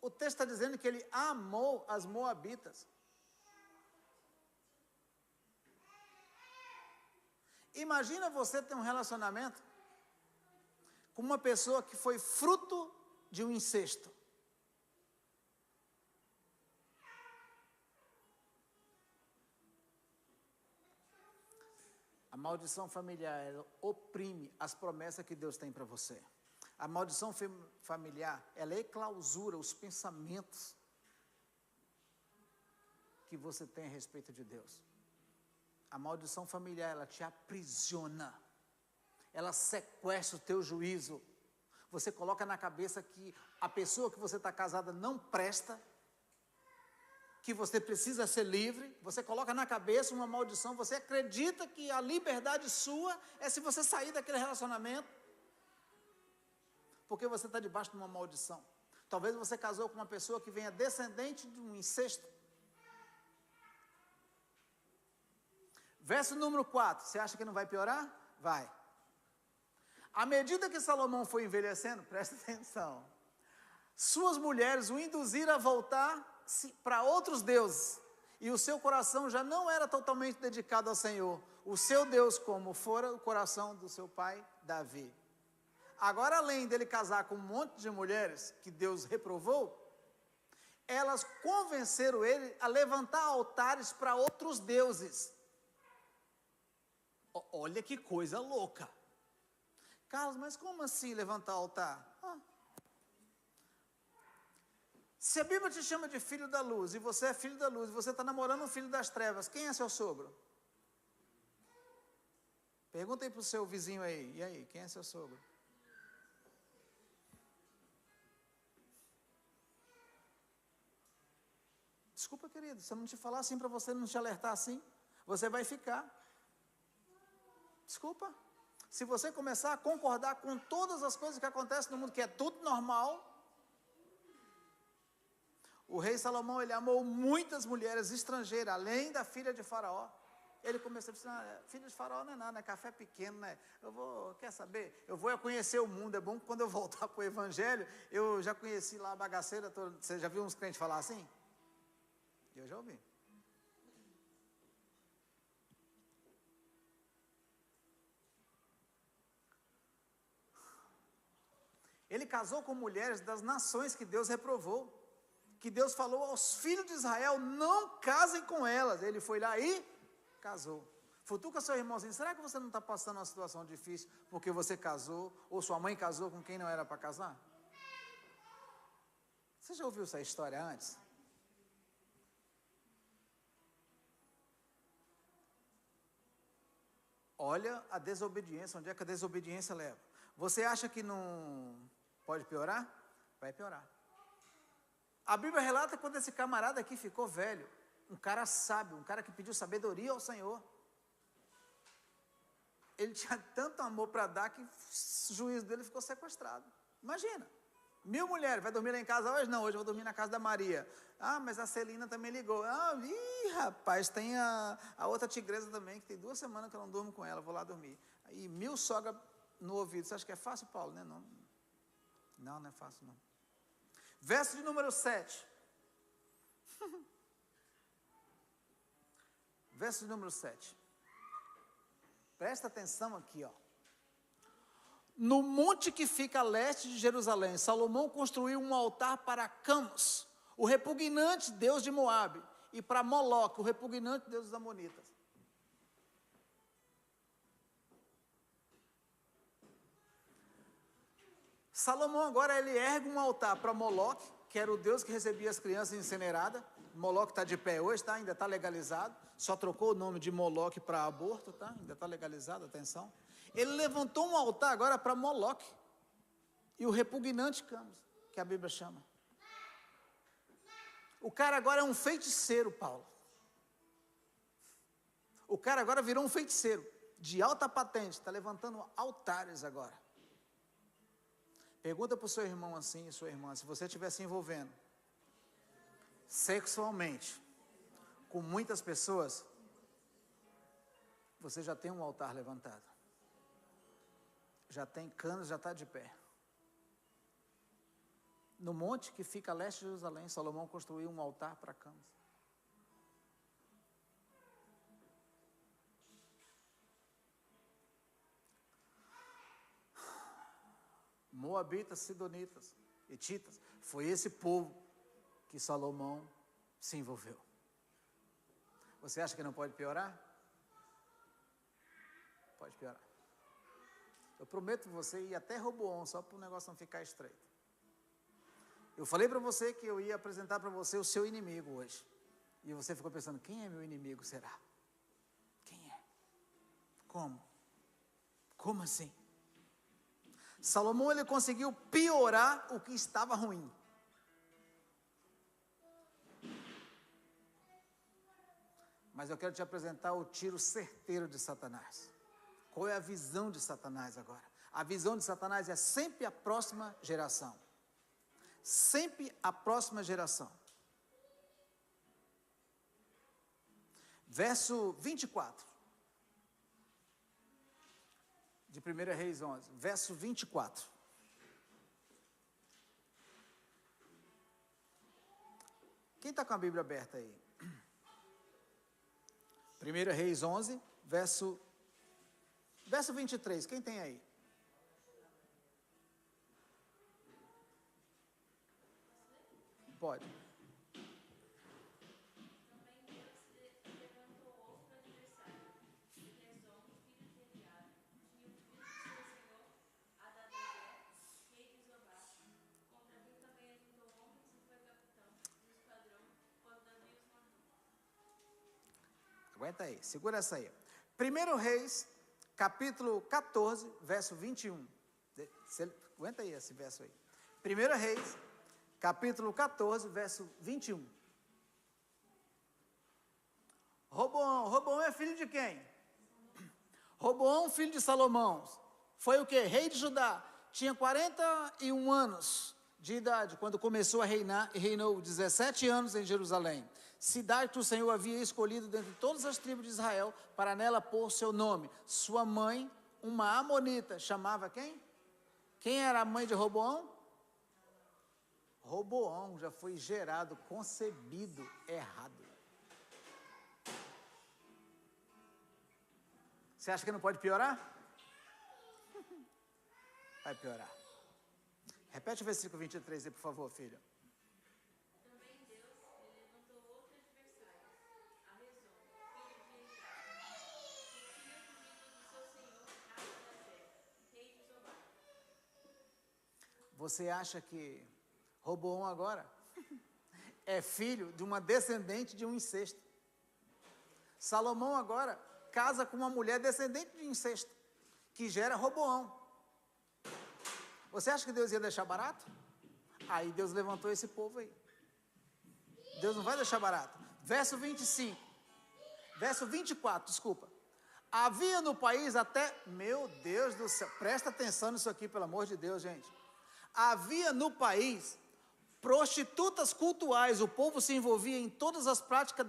O texto está dizendo que ele amou as moabitas. Imagina você ter um relacionamento com uma pessoa que foi fruto de um incesto. A maldição familiar, ela oprime as promessas que Deus tem para você. A maldição familiar, ela clausura os pensamentos que você tem a respeito de Deus. A maldição familiar, ela te aprisiona. Ela sequestra o teu juízo. Você coloca na cabeça que a pessoa que você está casada não presta, que você precisa ser livre. Você coloca na cabeça uma maldição. Você acredita que a liberdade sua é se você sair daquele relacionamento. Porque você está debaixo de uma maldição. Talvez você casou com uma pessoa que venha descendente de um incesto. Verso número 4, você acha que não vai piorar? Vai. À medida que Salomão foi envelhecendo, presta atenção, suas mulheres o induziram a voltar para outros deuses, e o seu coração já não era totalmente dedicado ao Senhor, o seu Deus, como fora o coração do seu pai, Davi. Agora, além dele casar com um monte de mulheres que Deus reprovou, elas convenceram ele a levantar altares para outros deuses. Olha que coisa louca. Carlos, mas como assim levantar altar? Se a Bíblia te chama de filho da luz, e você é filho da luz, e você está namorando um filho das trevas, quem é seu sogro? Pergunta aí para o seu vizinho aí, e aí, quem é seu sogro? Desculpa, querido, se eu não te falar assim para você, não te alertar assim, você vai ficar. Desculpa. Se você começar a concordar com todas as coisas que acontecem no mundo, que é tudo normal. O rei Salomão, ele amou muitas mulheres estrangeiras, além da filha de Faraó. Ele começou a dizer, filha de Faraó não é nada, é café pequeno, né? Quer saber? Eu vou conhecer o mundo, é bom que quando eu voltar para o evangelho, eu já conheci lá a bagaceira toda. Você já viu uns crentes falar assim? Eu já ouvi. Ele casou com mulheres das nações que Deus reprovou. Que Deus falou aos filhos de Israel, não casem com elas. Ele foi lá e casou. Futuca seu irmãozinho, será que você não está passando uma situação difícil porque você casou, ou sua mãe casou com quem não era para casar? Você já ouviu essa história antes? Olha a desobediência, onde é que a desobediência leva. Você acha que não pode piorar? Vai piorar. A Bíblia relata quando esse camarada aqui ficou velho, um cara sábio, um cara que pediu sabedoria ao Senhor. Ele tinha tanto amor para dar que o juízo dele ficou sequestrado. Imagina, 1000 mulheres, vai dormir lá em casa hoje? Não, hoje eu vou dormir na casa da Maria. Ah, mas a Celina também ligou. Ah, rapaz, tem a outra tigresa também, que tem 2 semanas que eu não durmo com ela, vou lá dormir. Aí 1000 sogra no ouvido. Você acha que é fácil, Paulo? Né? Não é fácil não. Verso de número 7. Verso de número 7. Presta atenção aqui, ó. No monte que fica a leste de Jerusalém, Salomão construiu um altar para Camus, o repugnante deus de Moabe, e para Moloque, o repugnante deus dos amonitas. Salomão agora ele ergue um altar para Moloque, que era o deus que recebia as crianças incineradas. Moloque está de pé hoje, tá? Ainda está legalizado. Só trocou o nome de Moloque para aborto, tá? Ainda está legalizado, atenção. Ele levantou um altar agora para Moloque e o repugnante Camus, que a Bíblia chama. O cara agora é um feiticeiro, Paulo. O cara agora virou um feiticeiro de alta patente, está levantando altares agora. Pergunta para o seu irmão assim, sua irmã, se você estiver se envolvendo sexualmente com muitas pessoas, você já tem um altar levantado. Já tem canos, já está de pé. No monte que fica a leste de Jerusalém, Salomão construiu um altar para Camus. Moabitas, Sidonitas, Hititas, foi esse povo que Salomão se envolveu. Você acha que não pode piorar? Pode piorar. Eu prometo você ir até Roboão, só para o negócio não ficar estreito. Eu falei para você que eu ia apresentar para você o seu inimigo hoje. E você ficou pensando, quem é meu inimigo, será? Quem é? Como? Como assim? Salomão, ele conseguiu piorar o que estava ruim. Mas eu quero te apresentar o tiro certeiro de Satanás. Qual é a visão de Satanás agora? A visão de Satanás é sempre a próxima geração. Sempre a próxima geração. Verso 24. De 1 Reis 11. Verso 24. Quem está com a Bíblia aberta aí? 1 Reis 11, verso 23. Quem tem aí? Pode. Aguenta aí, segura essa aí. 1 Reis, capítulo 14, verso 21. Aguenta aí esse verso aí. 1 Reis, capítulo 14, verso 21. Roboão é filho de quem? Roboão, filho de Salomão. Foi o quê? Rei de Judá. Tinha 41 anos de idade quando começou a reinar e reinou 17 anos em Jerusalém. Cidade que o Senhor havia escolhido dentre todas as tribos de Israel para nela pôr seu nome. Sua mãe, uma amonita, chamava quem? Quem era a mãe de Roboão? Roboão já foi gerado, concebido errado. Você acha que não pode piorar? Vai piorar. Repete o versículo 23 aí, por favor, filho. Você acha que Roboão agora é filho de uma descendente de um incesto? Salomão agora casa com uma mulher descendente de incesto, que gera Roboão. Você acha que Deus ia deixar barato? Aí Deus levantou esse povo aí. Deus não vai deixar barato. Verso 25. Verso 24, desculpa. Havia no país até... Meu Deus do céu, presta atenção nisso aqui, pelo amor de Deus, gente. Havia no país prostitutas cultuais. O povo se envolvia em todas as práticas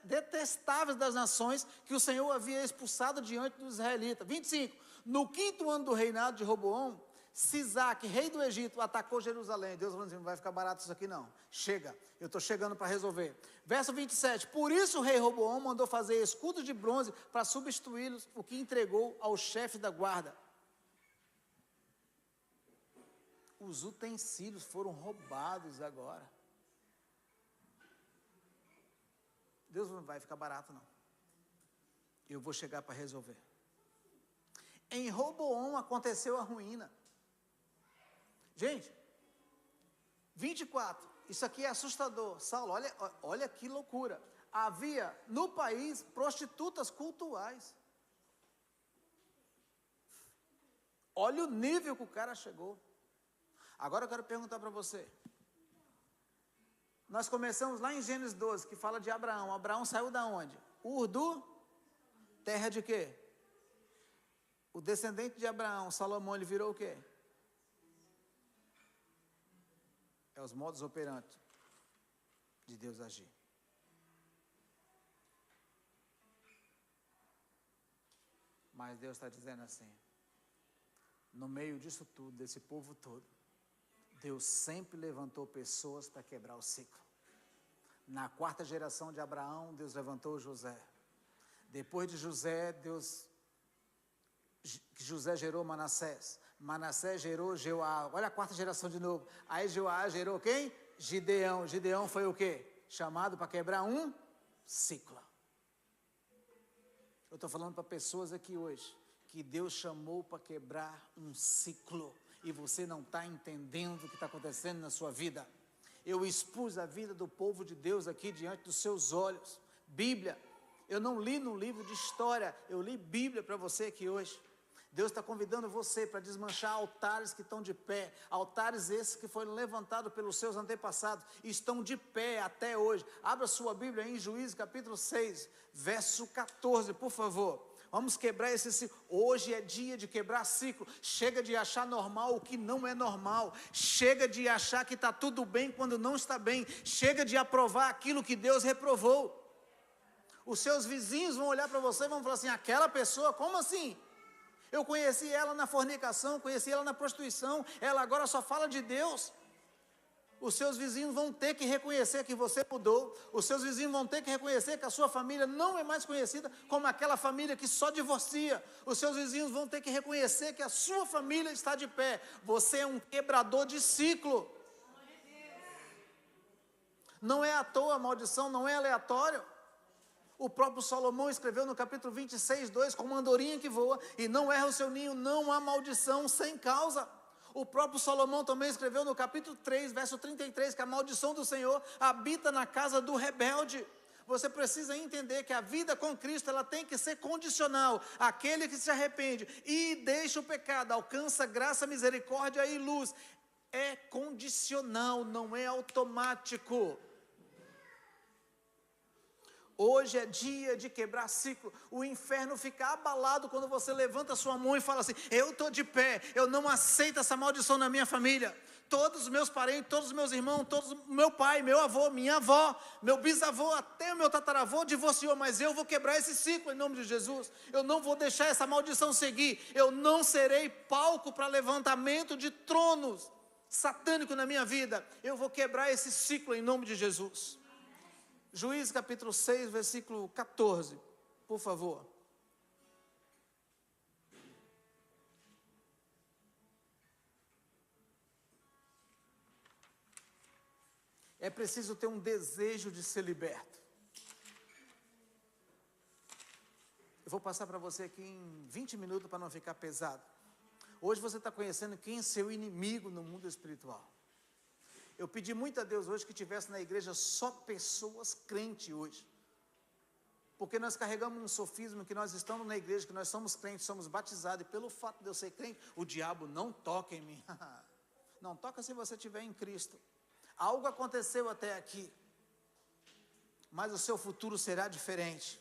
detestáveis das nações que o Senhor havia expulsado diante dos israelitas. 25. No 5º ano do reinado de Roboão, Sisaque, rei do Egito, atacou Jerusalém. Deus falou assim, não vai ficar barato isso aqui não. Chega, eu estou chegando para resolver. Verso 27. Por isso o rei Roboão mandou fazer escudos de bronze para substituí-los, o que entregou ao chefe da guarda. Os utensílios foram roubados agora. Deus não vai ficar barato não. Eu vou chegar para resolver. Em Roboão aconteceu a ruína. Gente, 24, isso aqui é assustador. Saulo, olha que loucura. Havia no país prostitutas cultuais. Olha o nível que o cara chegou. Agora eu quero perguntar para você. Nós começamos lá em Gênesis 12, que fala de Abraão. Abraão saiu da onde? Ur do? Terra de quê? O descendente de Abraão, Salomão, ele virou o quê? É os modos operantes de Deus agir. Mas Deus está dizendo assim, no meio disso tudo, desse povo todo, Deus sempre levantou pessoas para quebrar o ciclo. Na 4ª geração de Abraão, Deus levantou José. Depois de José, José gerou Manassés. Manassés gerou Jeoá. Olha a 4ª geração de novo. Aí Jeoá gerou quem? Gideão. Gideão foi o quê? Chamado para quebrar um ciclo. Eu estou falando para pessoas aqui hoje, que Deus chamou para quebrar um ciclo. E você não está entendendo o que está acontecendo na sua vida. Eu expus a vida do povo de Deus aqui diante dos seus olhos. Bíblia. Eu não li num livro de história, eu li Bíblia para você aqui hoje. Deus está convidando você para desmanchar altares que estão de pé, altares esses que foram levantados pelos seus antepassados, e estão de pé até hoje. Abra sua Bíblia em Juízes capítulo 6, verso 14, por favor. Vamos quebrar esse ciclo. Hoje é dia de quebrar ciclo. Chega de achar normal o que não é normal. Chega de achar que está tudo bem quando não está bem. Chega de aprovar aquilo que Deus reprovou. Os seus vizinhos vão olhar para você e vão falar assim, aquela pessoa, como assim? Eu conheci ela na fornicação, conheci ela na prostituição, ela agora só fala de Deus. Os seus vizinhos vão ter que reconhecer que você mudou. Os seus vizinhos vão ter que reconhecer que a sua família não é mais conhecida como aquela família que só divorcia. Os seus vizinhos vão ter que reconhecer que a sua família está de pé. Você é um quebrador de ciclo. Não é à toa a maldição, não é aleatório. O próprio Salomão escreveu no capítulo 26, 2, como andorinha que voa, e não erra o seu ninho, não há maldição sem causa. O próprio Salomão também escreveu no capítulo 3, verso 33, que a maldição do Senhor habita na casa do rebelde. Você precisa entender que a vida com Cristo, ela tem que ser condicional. Aquele que se arrepende e deixa o pecado, alcança graça, misericórdia e luz. É condicional, não é automático. Hoje é dia de quebrar ciclo. O inferno fica abalado quando você levanta sua mão e fala assim, eu estou de pé, eu não aceito essa maldição na minha família. Todos os meus parentes, todos os meus irmãos, meu pai, meu avô, minha avó, meu bisavô, até o meu tataravô divorciou, mas eu vou quebrar esse ciclo em nome de Jesus. Eu não vou deixar essa maldição seguir. Eu não serei palco para levantamento de tronos satânicos na minha vida. Eu vou quebrar esse ciclo em nome de Jesus. Juízes capítulo 6, versículo 14, por favor. É preciso ter um desejo de ser liberto. Eu vou passar para você aqui em 20 minutos para não ficar pesado. Hoje você está conhecendo quem é seu inimigo no mundo espiritual. Eu pedi muito a Deus hoje que tivesse na igreja só pessoas crentes hoje. Porque nós carregamos um sofisma que nós estamos na igreja, que nós somos crentes, somos batizados, e pelo fato de eu ser crente, o diabo não toca em mim. Não toca se você estiver em Cristo. Algo aconteceu até aqui, mas o seu futuro será diferente.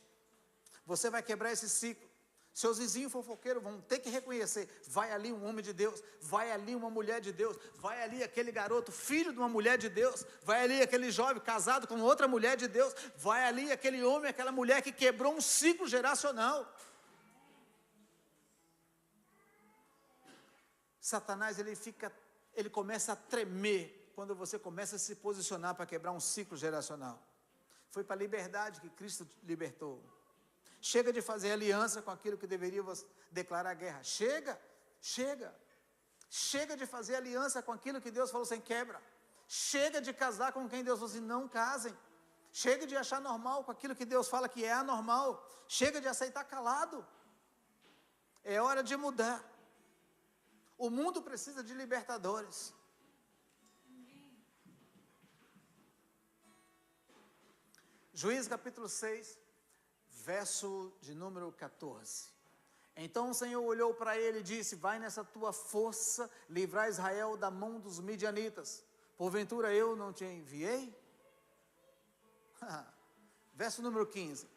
Você vai quebrar esse ciclo. Seus vizinhos fofoqueiros vão ter que reconhecer, vai ali um homem de Deus, vai ali uma mulher de Deus, vai ali aquele garoto, filho de uma mulher de Deus, vai ali aquele jovem casado com outra mulher de Deus, vai ali aquele homem, aquela mulher que quebrou um ciclo geracional. Satanás, ele começa a tremer quando você começa a se posicionar para quebrar um ciclo geracional. Foi para a liberdade que Cristo libertou. Chega de fazer aliança com aquilo que deveria declarar guerra. Chega de fazer aliança com aquilo que Deus falou sem quebra. Chega de casar com quem Deus falou assim, não casem. Chega de achar normal com aquilo que Deus fala que é anormal. Chega de aceitar calado. É hora de mudar. O mundo precisa de libertadores. Juízes capítulo 6. Verso de número 14. Então o Senhor olhou para ele e disse, vai nessa tua força livrar Israel da mão dos midianitas. Porventura eu não te enviei? Verso número 15.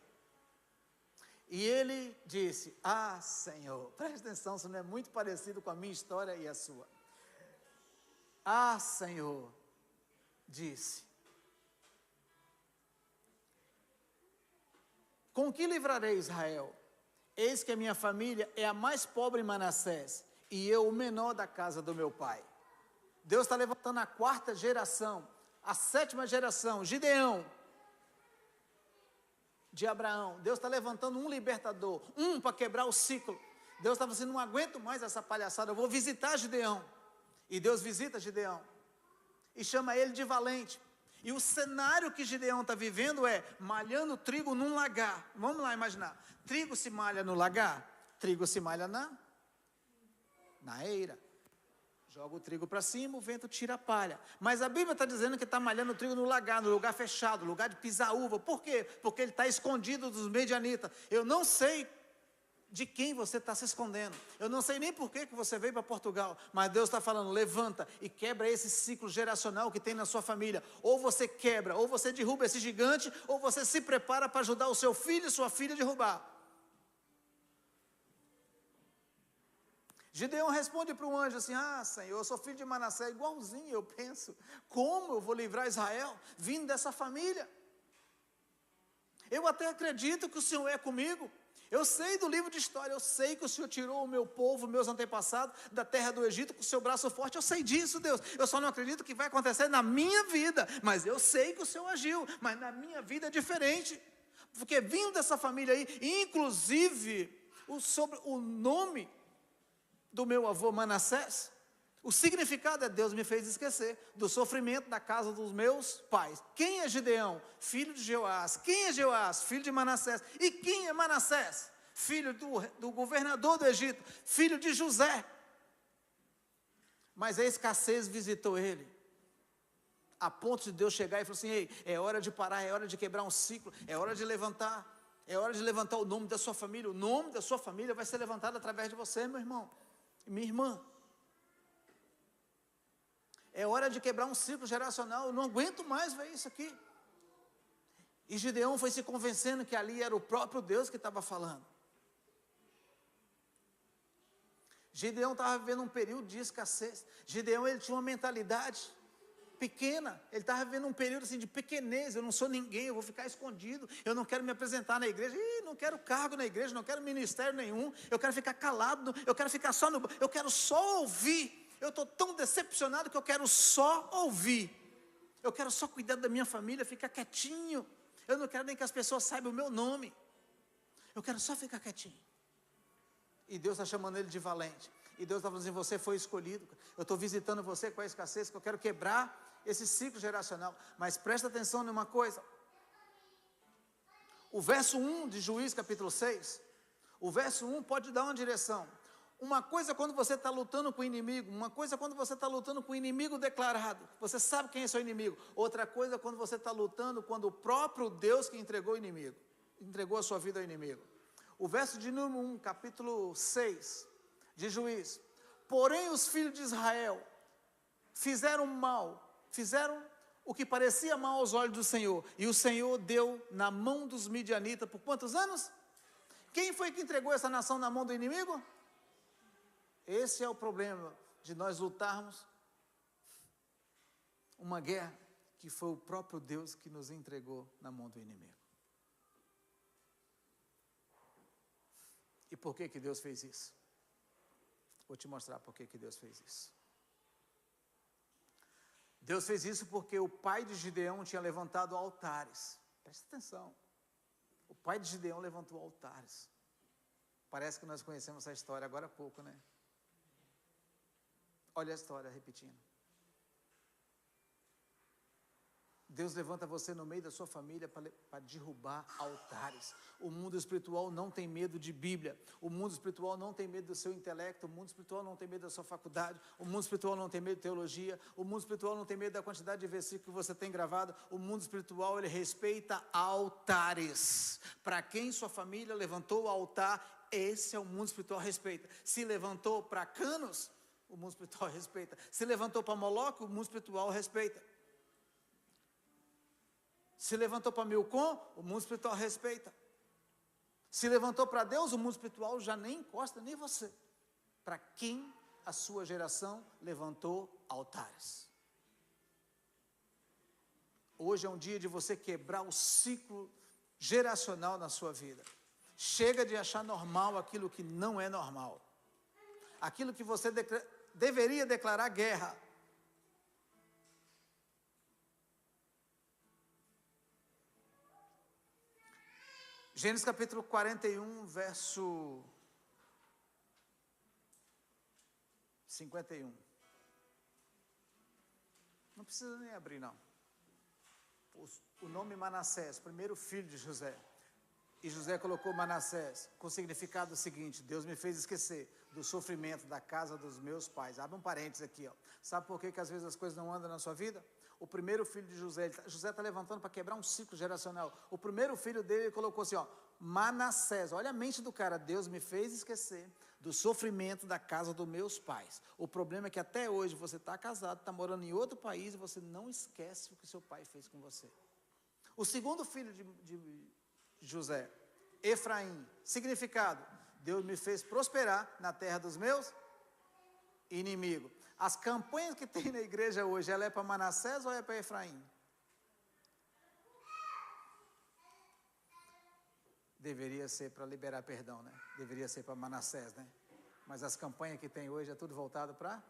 E ele disse, Senhor, presta atenção, isso não é muito parecido com a minha história e a sua. Senhor, disse, com que livrarei Israel? Eis que a minha família é a mais pobre em Manassés, e eu o menor da casa do meu pai. Deus está levantando a 4ª geração, a 7ª geração, Gideão, de Abraão. Deus está levantando um libertador, para quebrar o ciclo. Deus está falando assim, não aguento mais essa palhaçada, eu vou visitar Gideão. E Deus visita Gideão, e chama ele de valente. E o cenário que Gideão está vivendo é malhando trigo num lagar. Vamos lá imaginar. Trigo se malha no lagar, trigo se malha na eira. Joga o trigo para cima, o vento tira a palha. Mas a Bíblia está dizendo que está malhando o trigo no lagar, no lugar fechado, lugar de pisar uva. Por quê? Porque ele está escondido dos medianitas. Eu não sei de quem você está se escondendo. Eu não sei nem por que você veio para Portugal, mas Deus está falando, levanta e quebra esse ciclo geracional que tem na sua família. Ou você quebra, ou você derruba esse gigante, ou você se prepara para ajudar o seu filho e sua filha a derrubar. Gideão responde para o anjo assim, Senhor, eu sou filho de Manassés, igualzinho, eu penso, como eu vou livrar Israel vindo dessa família? Eu até acredito que o Senhor é comigo. Eu sei do livro de história, eu sei que o Senhor tirou o meu povo, meus antepassados, da terra do Egito com o seu braço forte, eu sei disso, Deus. Eu só não acredito que vai acontecer na minha vida, mas eu sei que o Senhor agiu, mas na minha vida é diferente, porque vindo dessa família aí, inclusive, sobre o nome do meu avô Manassés, o significado é Deus me fez esquecer do sofrimento da casa dos meus pais. Quem é Gideão? Filho de Jeoás. Quem é Jeoás? Filho de Manassés. E quem é Manassés? Filho do governador do Egito, filho de José. Mas a escassez visitou ele, a ponto de Deus chegar e falar assim, ei, é hora de parar, é hora de quebrar um ciclo, é hora de levantar o nome da sua família. O nome da sua família vai ser levantado através de você, meu irmão e minha irmã. É hora de quebrar um ciclo geracional. Eu não aguento mais ver isso aqui. E Gideão foi se convencendo que ali era o próprio Deus que estava falando. Gideão estava vivendo um período de escassez. Gideão, ele tinha uma mentalidade pequena. Ele estava vivendo um período assim de pequenez. Eu não sou ninguém, eu vou ficar escondido. Eu não quero me apresentar na igreja. Não quero cargo na igreja, não quero ministério nenhum. Eu quero ficar calado, eu quero ficar só eu quero só ouvir. Eu estou tão decepcionado que eu quero só ouvir. Eu quero só cuidar da minha família, ficar quietinho. Eu não quero nem que as pessoas saibam o meu nome. Eu quero só ficar quietinho. E Deus está chamando ele de valente. E Deus está falando assim, você foi escolhido. Eu estou visitando você com a escassez, que eu quero quebrar esse ciclo geracional. Mas presta atenção numa coisa. O verso 1 de Juízes capítulo 6, o verso 1 pode dar uma direção. Uma coisa é quando você está lutando com o inimigo, uma coisa é quando você está lutando com o inimigo declarado, você sabe quem é seu inimigo. Outra coisa é quando você está lutando quando o próprio Deus que entregou o inimigo, entregou a sua vida ao inimigo. O verso de número 1, capítulo 6, de Juízes. Porém os filhos de Israel fizeram mal, fizeram o que parecia mal aos olhos do Senhor, e o Senhor deu na mão dos midianitas por quantos anos? Quem foi que entregou essa nação na mão do inimigo? Esse é o problema de nós lutarmos uma guerra que foi o próprio Deus que nos entregou na mão do inimigo. E por que que Deus fez isso? Vou te mostrar por que que Deus fez isso. Deus fez isso porque o pai de Gideão tinha levantado altares. Presta atenção. O pai de Gideão levantou altares. Parece que nós conhecemos essa história agora há pouco, né? Olha a história repetindo. Deus levanta você no meio da sua família para derrubar altares. O mundo espiritual não tem medo de Bíblia. O mundo espiritual não tem medo do seu intelecto. O mundo espiritual não tem medo da sua faculdade. O mundo espiritual não tem medo de teologia. O mundo espiritual não tem medo da quantidade de versículos que você tem gravado. O mundo espiritual, ele respeita altares. Para quem sua família levantou o altar, esse é o mundo espiritual respeita. Se levantou para canos, o mundo espiritual respeita. Se levantou para Moloque, o mundo espiritual respeita. Se levantou para Milcom, o mundo espiritual respeita. Se levantou para Deus, o mundo espiritual já nem encosta, nem você. Para quem a sua geração levantou altares? Hoje é um dia de você quebrar o ciclo geracional na sua vida. Chega de achar normal aquilo que não é normal. Aquilo que você deveria declarar guerra. Gênesis capítulo 41, verso 51. Não precisa nem abrir, não. O nome Manassés, primeiro filho de José. E José colocou Manassés com o significado seguinte: Deus me fez esquecer do sofrimento da casa dos meus pais. Abre um parênteses aqui, ó. Sabe por que às vezes as coisas não andam na sua vida? O primeiro filho de José, José está levantando para quebrar um ciclo geracional. O primeiro filho dele colocou assim, ó, Manassés. Olha a mente do cara: Deus me fez esquecer do sofrimento da casa dos meus pais. O problema é que até hoje você está casado, está morando em outro país e você não esquece o que seu pai fez com você. O segundo filho de José, Efraim, significado: Deus me fez prosperar na terra dos meus inimigos. As campanhas que tem na igreja hoje, ela é para Manassés ou é para Efraim? Deveria ser para liberar perdão, né? Deveria ser para Manassés, né? Mas as campanhas que tem hoje é tudo voltado para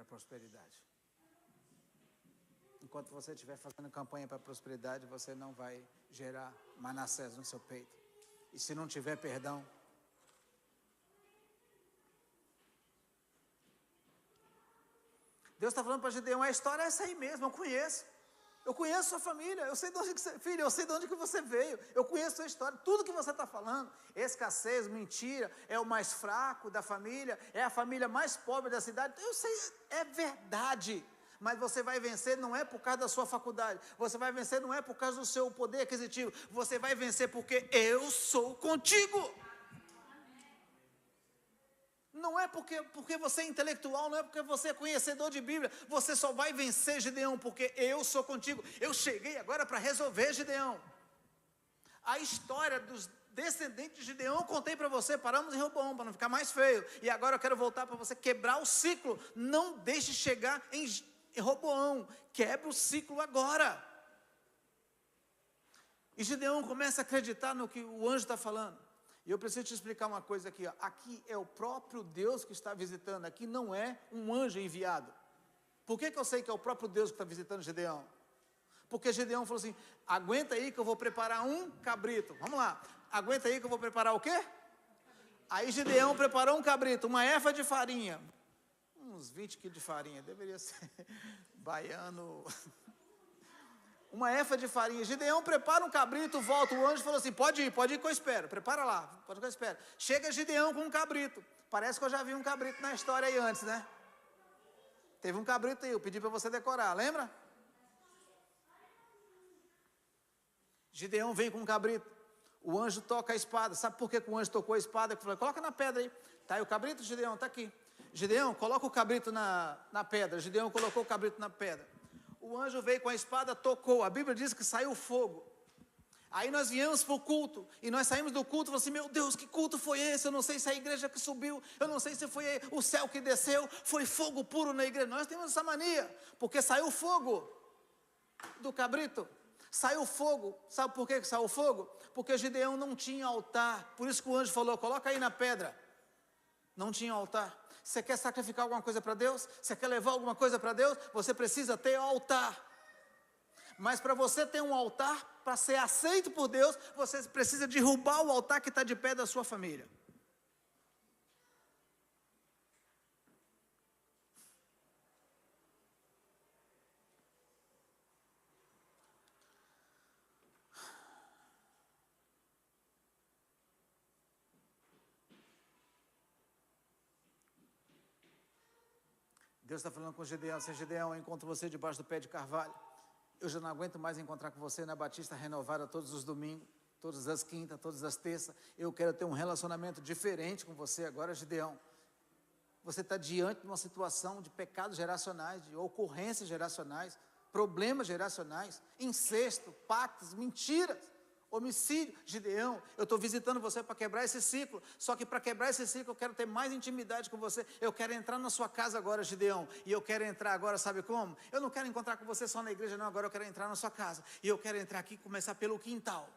prosperidade. Enquanto você estiver fazendo campanha para prosperidade, você não vai gerar Manassés no seu peito. E se não tiver perdão, Deus está falando para Gideão: a história é essa aí mesmo, eu conheço. Eu conheço sua família, eu sei de onde que você, filho, eu sei de onde que você veio, eu conheço sua história, tudo que você está falando, escassez, mentira, é o mais fraco da família, é a família mais pobre da cidade, eu sei, é verdade, mas você vai vencer não é por causa da sua faculdade, você vai vencer não é por causa do seu poder aquisitivo, você vai vencer porque eu sou contigo. Não é porque você é intelectual, não é porque você é conhecedor de Bíblia, você só vai vencer, Gideão, porque eu sou contigo. Eu cheguei agora para resolver, Gideão. A história dos descendentes de Gideão eu contei para você, paramos em Roboão, para não ficar mais feio. E agora eu quero voltar para você quebrar o ciclo. Não deixe chegar em Roboão, quebre o ciclo agora. E Gideão começa a acreditar no que o anjo está falando. E eu preciso te explicar uma coisa aqui, ó. Aqui é o próprio Deus que está visitando, aqui não é um anjo enviado. Por que eu sei que é o próprio Deus que está visitando Gideão? Porque Gideão falou assim: aguenta aí que eu vou preparar um cabrito. Vamos lá, aguenta aí que eu vou preparar o quê? Aí Gideão preparou um cabrito, uma efa de farinha, uns 20 quilos de farinha, deveria ser baiano. uma efa de farinha. Gideão prepara um cabrito, volta. O anjo falou assim: pode ir que eu espero. Prepara lá, pode ir que eu espero. Chega Gideão com um cabrito. Parece que eu já vi um cabrito na história aí antes, né? Teve um cabrito aí, eu pedi para você decorar, lembra? Gideão vem com um cabrito. O anjo toca a espada. Sabe por que o anjo tocou a espada? Ele falou: coloca na pedra aí. Tá aí o cabrito, Gideão, tá aqui. Gideão, coloca o cabrito na pedra. Gideão colocou o cabrito na pedra. O anjo veio com a espada, tocou. A Bíblia diz que saiu fogo. Aí nós viemos para o culto. E nós saímos do culto e falamos assim: meu Deus, que culto foi esse? Eu não sei se é a igreja que subiu. Eu não sei se foi o céu que desceu. Foi fogo puro na igreja. Nós temos essa mania. Porque saiu fogo do cabrito. Saiu fogo. Sabe por que saiu fogo? Porque Gideão não tinha altar. Por isso que o anjo falou: coloca aí na pedra. Não tinha altar. Você quer sacrificar alguma coisa para Deus? Você quer levar alguma coisa para Deus? Você precisa ter altar. Mas para você ter um altar, para ser aceito por Deus, você precisa derrubar o altar que está de pé da sua família. Deus está falando com Gideão: se Gideão, eu encontro você debaixo do pé de carvalho. Eu já não aguento mais encontrar com você na Batista Renovada todos os domingos, todas as quintas, todas as terças. Eu quero ter um relacionamento diferente com você agora, Gideão. Você está diante de uma situação de pecados geracionais, de ocorrências geracionais, problemas geracionais, incesto, pactos, mentiras, homicídio. Gideão, eu estou visitando você para quebrar esse ciclo. Só que para quebrar esse ciclo eu quero ter mais intimidade com você. Eu quero entrar na sua casa agora, Gideão. E eu quero entrar agora, sabe como? Eu não quero encontrar com você só na igreja, não. Agora eu quero entrar na sua casa. E eu quero entrar aqui e começar pelo quintal.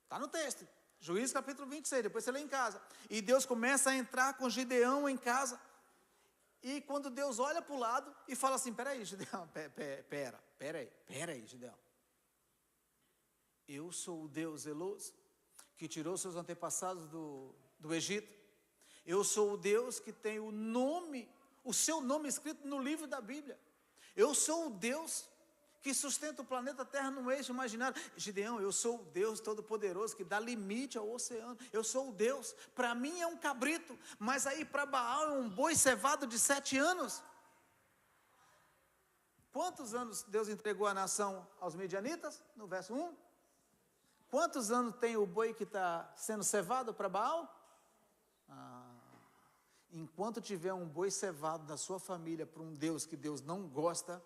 Está no texto, Juízes capítulo 26, depois você lê em casa. E Deus começa a entrar com Gideão em casa. E quando Deus olha para o lado e fala assim: peraí, Gideão, peraí, Gideão. Eu sou o Deus zeloso, que tirou seus antepassados do Egito. Eu sou o Deus que tem o seu nome escrito no livro da Bíblia. Eu sou o Deus que sustenta o planeta Terra num eixo imaginário. Gideão, eu sou o Deus todo-poderoso que dá limite ao oceano. Eu sou o Deus. Para mim é um cabrito, mas aí para Baal é um boi cevado de 7 anos. Quantos anos Deus entregou a nação aos medianitas? No verso 1. Quantos anos tem o boi que está sendo cevado para Baal? Enquanto tiver um boi cevado da sua família para um Deus que Deus não gosta,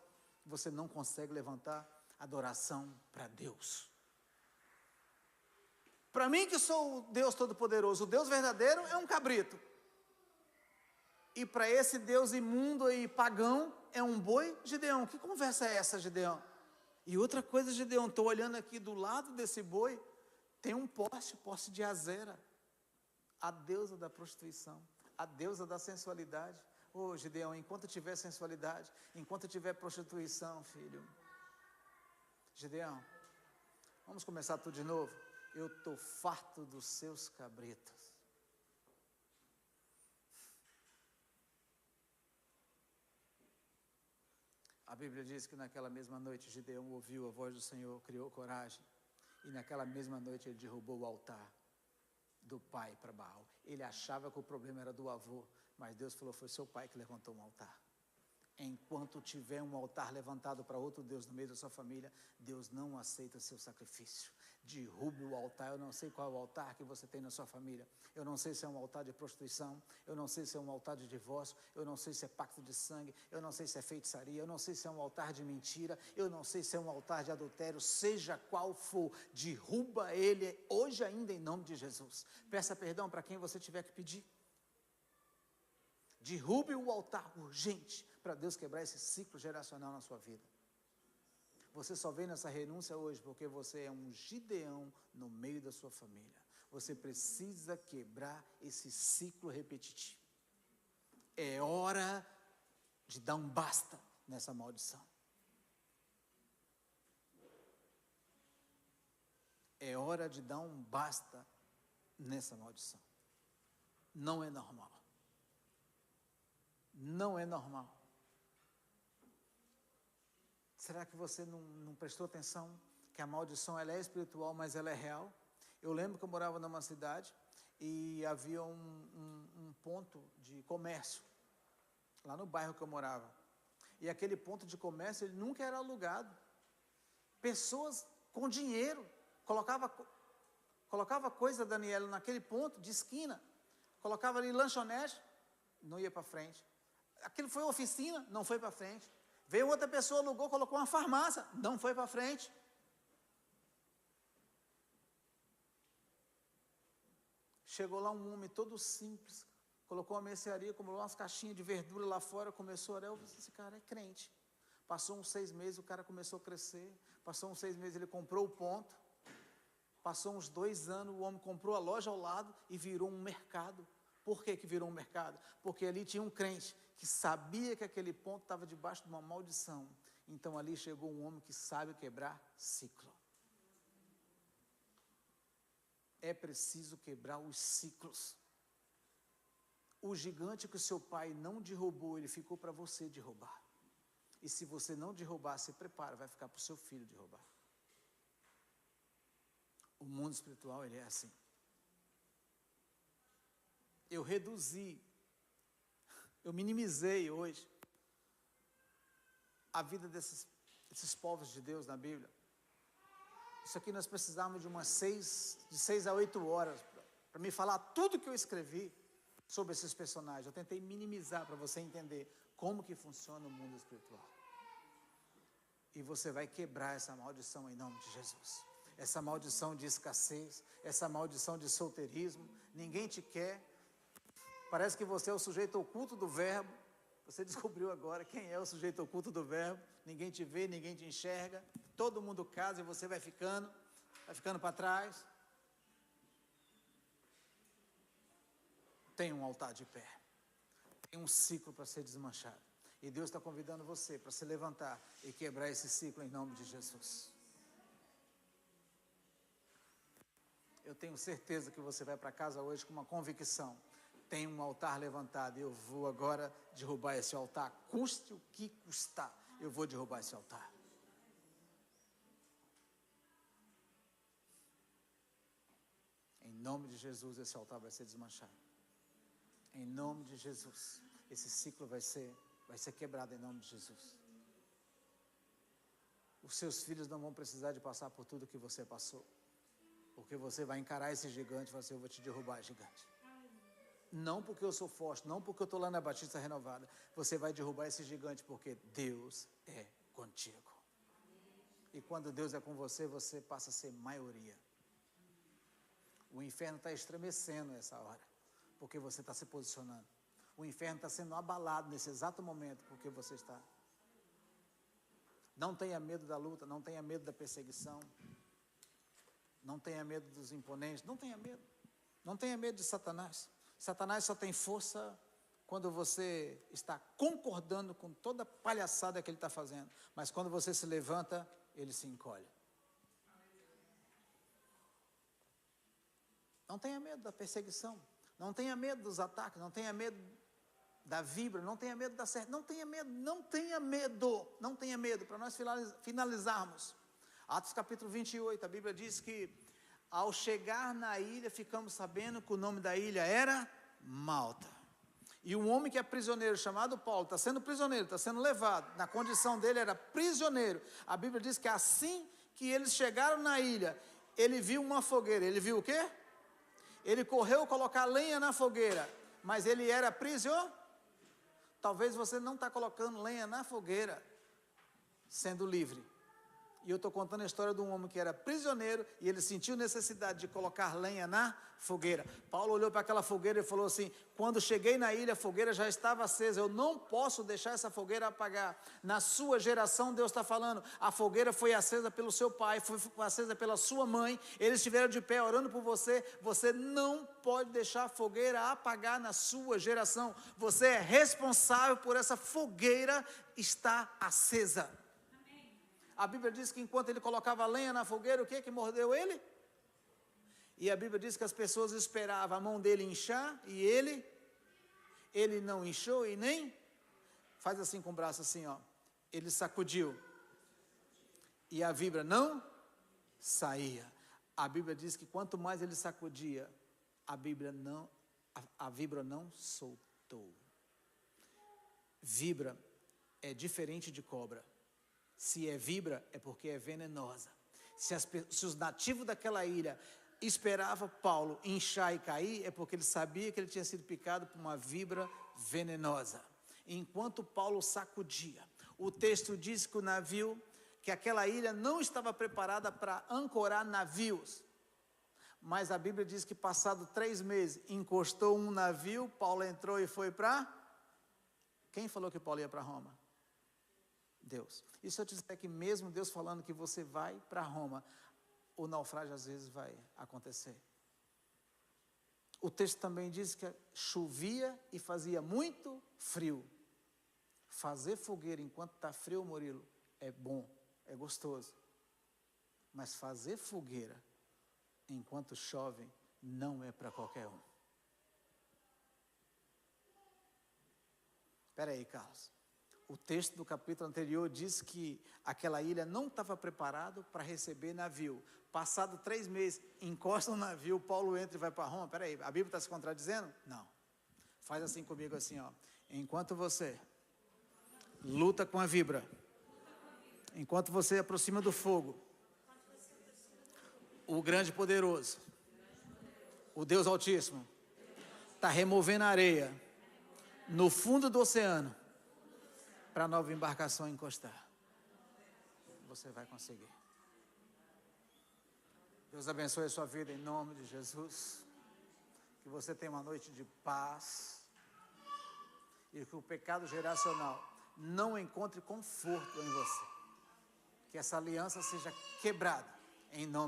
você não consegue levantar adoração para Deus. Para mim que sou o Deus Todo-Poderoso, o Deus verdadeiro é um cabrito. E para esse Deus imundo e pagão é um boi? Gideão, que conversa é essa, Gideão? E outra coisa, Gideão, estou olhando aqui do lado desse boi, tem um poste de Azera, a deusa da prostituição, a deusa da sensualidade. Ô, Gideão, enquanto tiver sensualidade, enquanto tiver prostituição, filho. Gideão, vamos começar tudo de novo? Eu estou farto dos seus cabritos. A Bíblia diz que naquela mesma noite Gideão ouviu a voz do Senhor, criou coragem. E naquela mesma noite ele derrubou o altar do pai para Baal. Ele achava que o problema era do avô, mas Deus falou: foi seu pai que levantou um altar. Enquanto tiver um altar levantado para outro Deus no meio da sua família, Deus não aceita seu sacrifício. Derrube o altar. Eu não sei qual é o altar que você tem na sua família. Eu não sei se é um altar de prostituição. Eu não sei se é um altar de divórcio. Eu não sei se é pacto de sangue. Eu não sei se é feitiçaria. Eu não sei se é um altar de mentira. Eu não sei se é um altar de adultério. Seja qual for, derruba ele hoje ainda em nome de Jesus. Peça perdão para quem você tiver que pedir. Derrube o altar urgente para Deus quebrar esse ciclo geracional na sua vida. Você só vem nessa renúncia hoje porque você é um Gideão no meio da sua família. Você precisa quebrar esse ciclo repetitivo. É hora de dar um basta nessa maldição. É hora de dar um basta nessa maldição. Não é normal. Não é normal. Será que você não prestou atenção que a maldição ela é espiritual, mas ela é real? Eu lembro que eu morava numa cidade e havia um ponto de comércio, lá no bairro que eu morava. E aquele ponto de comércio, ele nunca era alugado. Pessoas com dinheiro, colocava coisa, Daniela, naquele ponto de esquina, colocava ali lanchonete, não ia para frente. Aquilo foi oficina, não foi para frente. Veio outra pessoa, alugou, colocou uma farmácia, não foi para frente. Chegou lá um homem todo simples, colocou uma mercearia, comprou umas caixinhas de verdura lá fora, começou a orar. Eu disse, esse cara é crente. Passou uns 6 meses, o cara começou a crescer. Passou uns 6 meses, ele comprou o ponto. Passou uns 2 anos, o homem comprou a loja ao lado e virou um mercado. Por que virou um mercado? Porque ali tinha um crente que sabia que aquele ponto estava debaixo de uma maldição. Então ali chegou um homem que sabe quebrar ciclo. É preciso quebrar os ciclos. O gigante que o seu pai não derrubou, ele ficou para você derrubar. E se você não derrubar, se prepara, vai ficar para o seu filho derrubar. O mundo espiritual, ele é assim. Eu reduzi, eu minimizei hoje a vida desses povos de Deus na Bíblia. Isso aqui nós precisávamos de umas 6 a 8 horas para me falar tudo que eu escrevi sobre esses personagens. Eu tentei minimizar para você entender como que funciona o mundo espiritual. E você vai quebrar essa maldição em nome de Jesus. Essa maldição de escassez, essa maldição de solteirismo, ninguém te quer. Parece que você é o sujeito oculto do verbo. Você descobriu agora quem é o sujeito oculto do verbo. Ninguém te vê, ninguém te enxerga. Todo mundo casa e você vai ficando para trás. Tem um altar de pé. Tem um ciclo para ser desmanchado. E Deus está convidando você para se levantar e quebrar esse ciclo em nome de Jesus. Eu tenho certeza que você vai para casa hoje com uma convicção. Tem um altar levantado e eu vou agora derrubar esse altar. Custe o que custar, eu vou derrubar esse altar. Em nome de Jesus, esse altar vai ser desmanchado. Em nome de Jesus, esse ciclo vai ser quebrado em nome de Jesus. Os seus filhos não vão precisar de passar por tudo que você passou. Porque você vai encarar esse gigante e vai dizer, eu vou te derrubar, gigante. Não porque eu sou forte, não porque eu estou lá na Batista Renovada. Você vai derrubar esse gigante porque Deus é contigo. E quando Deus é com você, você passa a ser maioria. O inferno está estremecendo nessa hora, porque você está se posicionando. O inferno está sendo abalado nesse exato momento, porque você está. Não tenha medo da luta, não tenha medo da perseguição. Não tenha medo dos imponentes, não tenha medo. Não tenha medo de Satanás. Satanás só tem força quando você está concordando com toda a palhaçada que ele está fazendo. Mas quando você se levanta, ele se encolhe. Não tenha medo da perseguição. Não tenha medo dos ataques. Não tenha medo da víbora. Não tenha medo da serpente. Não tenha medo. Não tenha medo. Não tenha medo. Para nós finalizarmos. Atos capítulo 28, a Bíblia diz que ao chegar na ilha, ficamos sabendo que o nome da ilha era Malta. E um homem que é prisioneiro, chamado Paulo, está sendo prisioneiro, está sendo levado, na condição dele era prisioneiro. A Bíblia diz que assim que eles chegaram na ilha, ele viu uma fogueira. Ele viu o quê? Ele correu colocar lenha na fogueira, mas ele era prisioneiro. Talvez você não está colocando lenha na fogueira, sendo livre. E eu estou contando a história de um homem que era prisioneiro e ele sentiu necessidade de colocar lenha na fogueira. Paulo olhou para aquela fogueira e falou assim, quando cheguei na ilha, a fogueira já estava acesa, eu não posso deixar essa fogueira apagar. Na sua geração, Deus está falando, a fogueira foi acesa pelo seu pai, foi acesa pela sua mãe, eles estiveram de pé orando por você, você não pode deixar a fogueira apagar na sua geração. Você é responsável por essa fogueira estar acesa. A Bíblia diz que enquanto ele colocava lenha na fogueira, o que mordeu ele? E a Bíblia diz que as pessoas esperavam a mão dele inchar e ele não inchou e nem, faz assim com o braço assim, ó, ele sacudiu e a vibra não saía. A Bíblia diz que quanto mais ele sacudia, a vibra não soltou. Vibra é diferente de cobra. Se é vibra, é porque é venenosa. Se os nativos daquela ilha esperavam Paulo inchar e cair, é porque ele sabia que ele tinha sido picado por uma vibra venenosa. Enquanto Paulo sacudia, o texto diz que o navio, que aquela ilha não estava preparada para ancorar navios. Mas a Bíblia diz que passado 3 meses, encostou um navio, Paulo entrou e foi para... Quem falou que Paulo ia para Roma? Deus. E se eu te disser que mesmo Deus falando que você vai para Roma, o naufrágio às vezes vai acontecer. O texto também diz que chovia e fazia muito frio. Fazer fogueira enquanto está frio, Murilo, é bom, é gostoso. Mas fazer fogueira enquanto chove não é para qualquer um. Espera aí, Carlos. O texto do capítulo anterior diz que aquela ilha não estava preparada para receber navio. Passado 3 meses, encosta um navio, Paulo entra e vai para Roma. Espera aí, a Bíblia está se contradizendo? Não. Faz assim comigo assim, ó. Enquanto você luta com a vibra, enquanto você aproxima do fogo, o grande e poderoso, o Deus Altíssimo, está removendo a areia no fundo do oceano para a nova embarcação encostar. Você vai conseguir. Deus abençoe a sua vida em nome de Jesus. Que você tenha uma noite de paz. E que o pecado geracional não encontre conforto em você. Que essa aliança seja quebrada em nome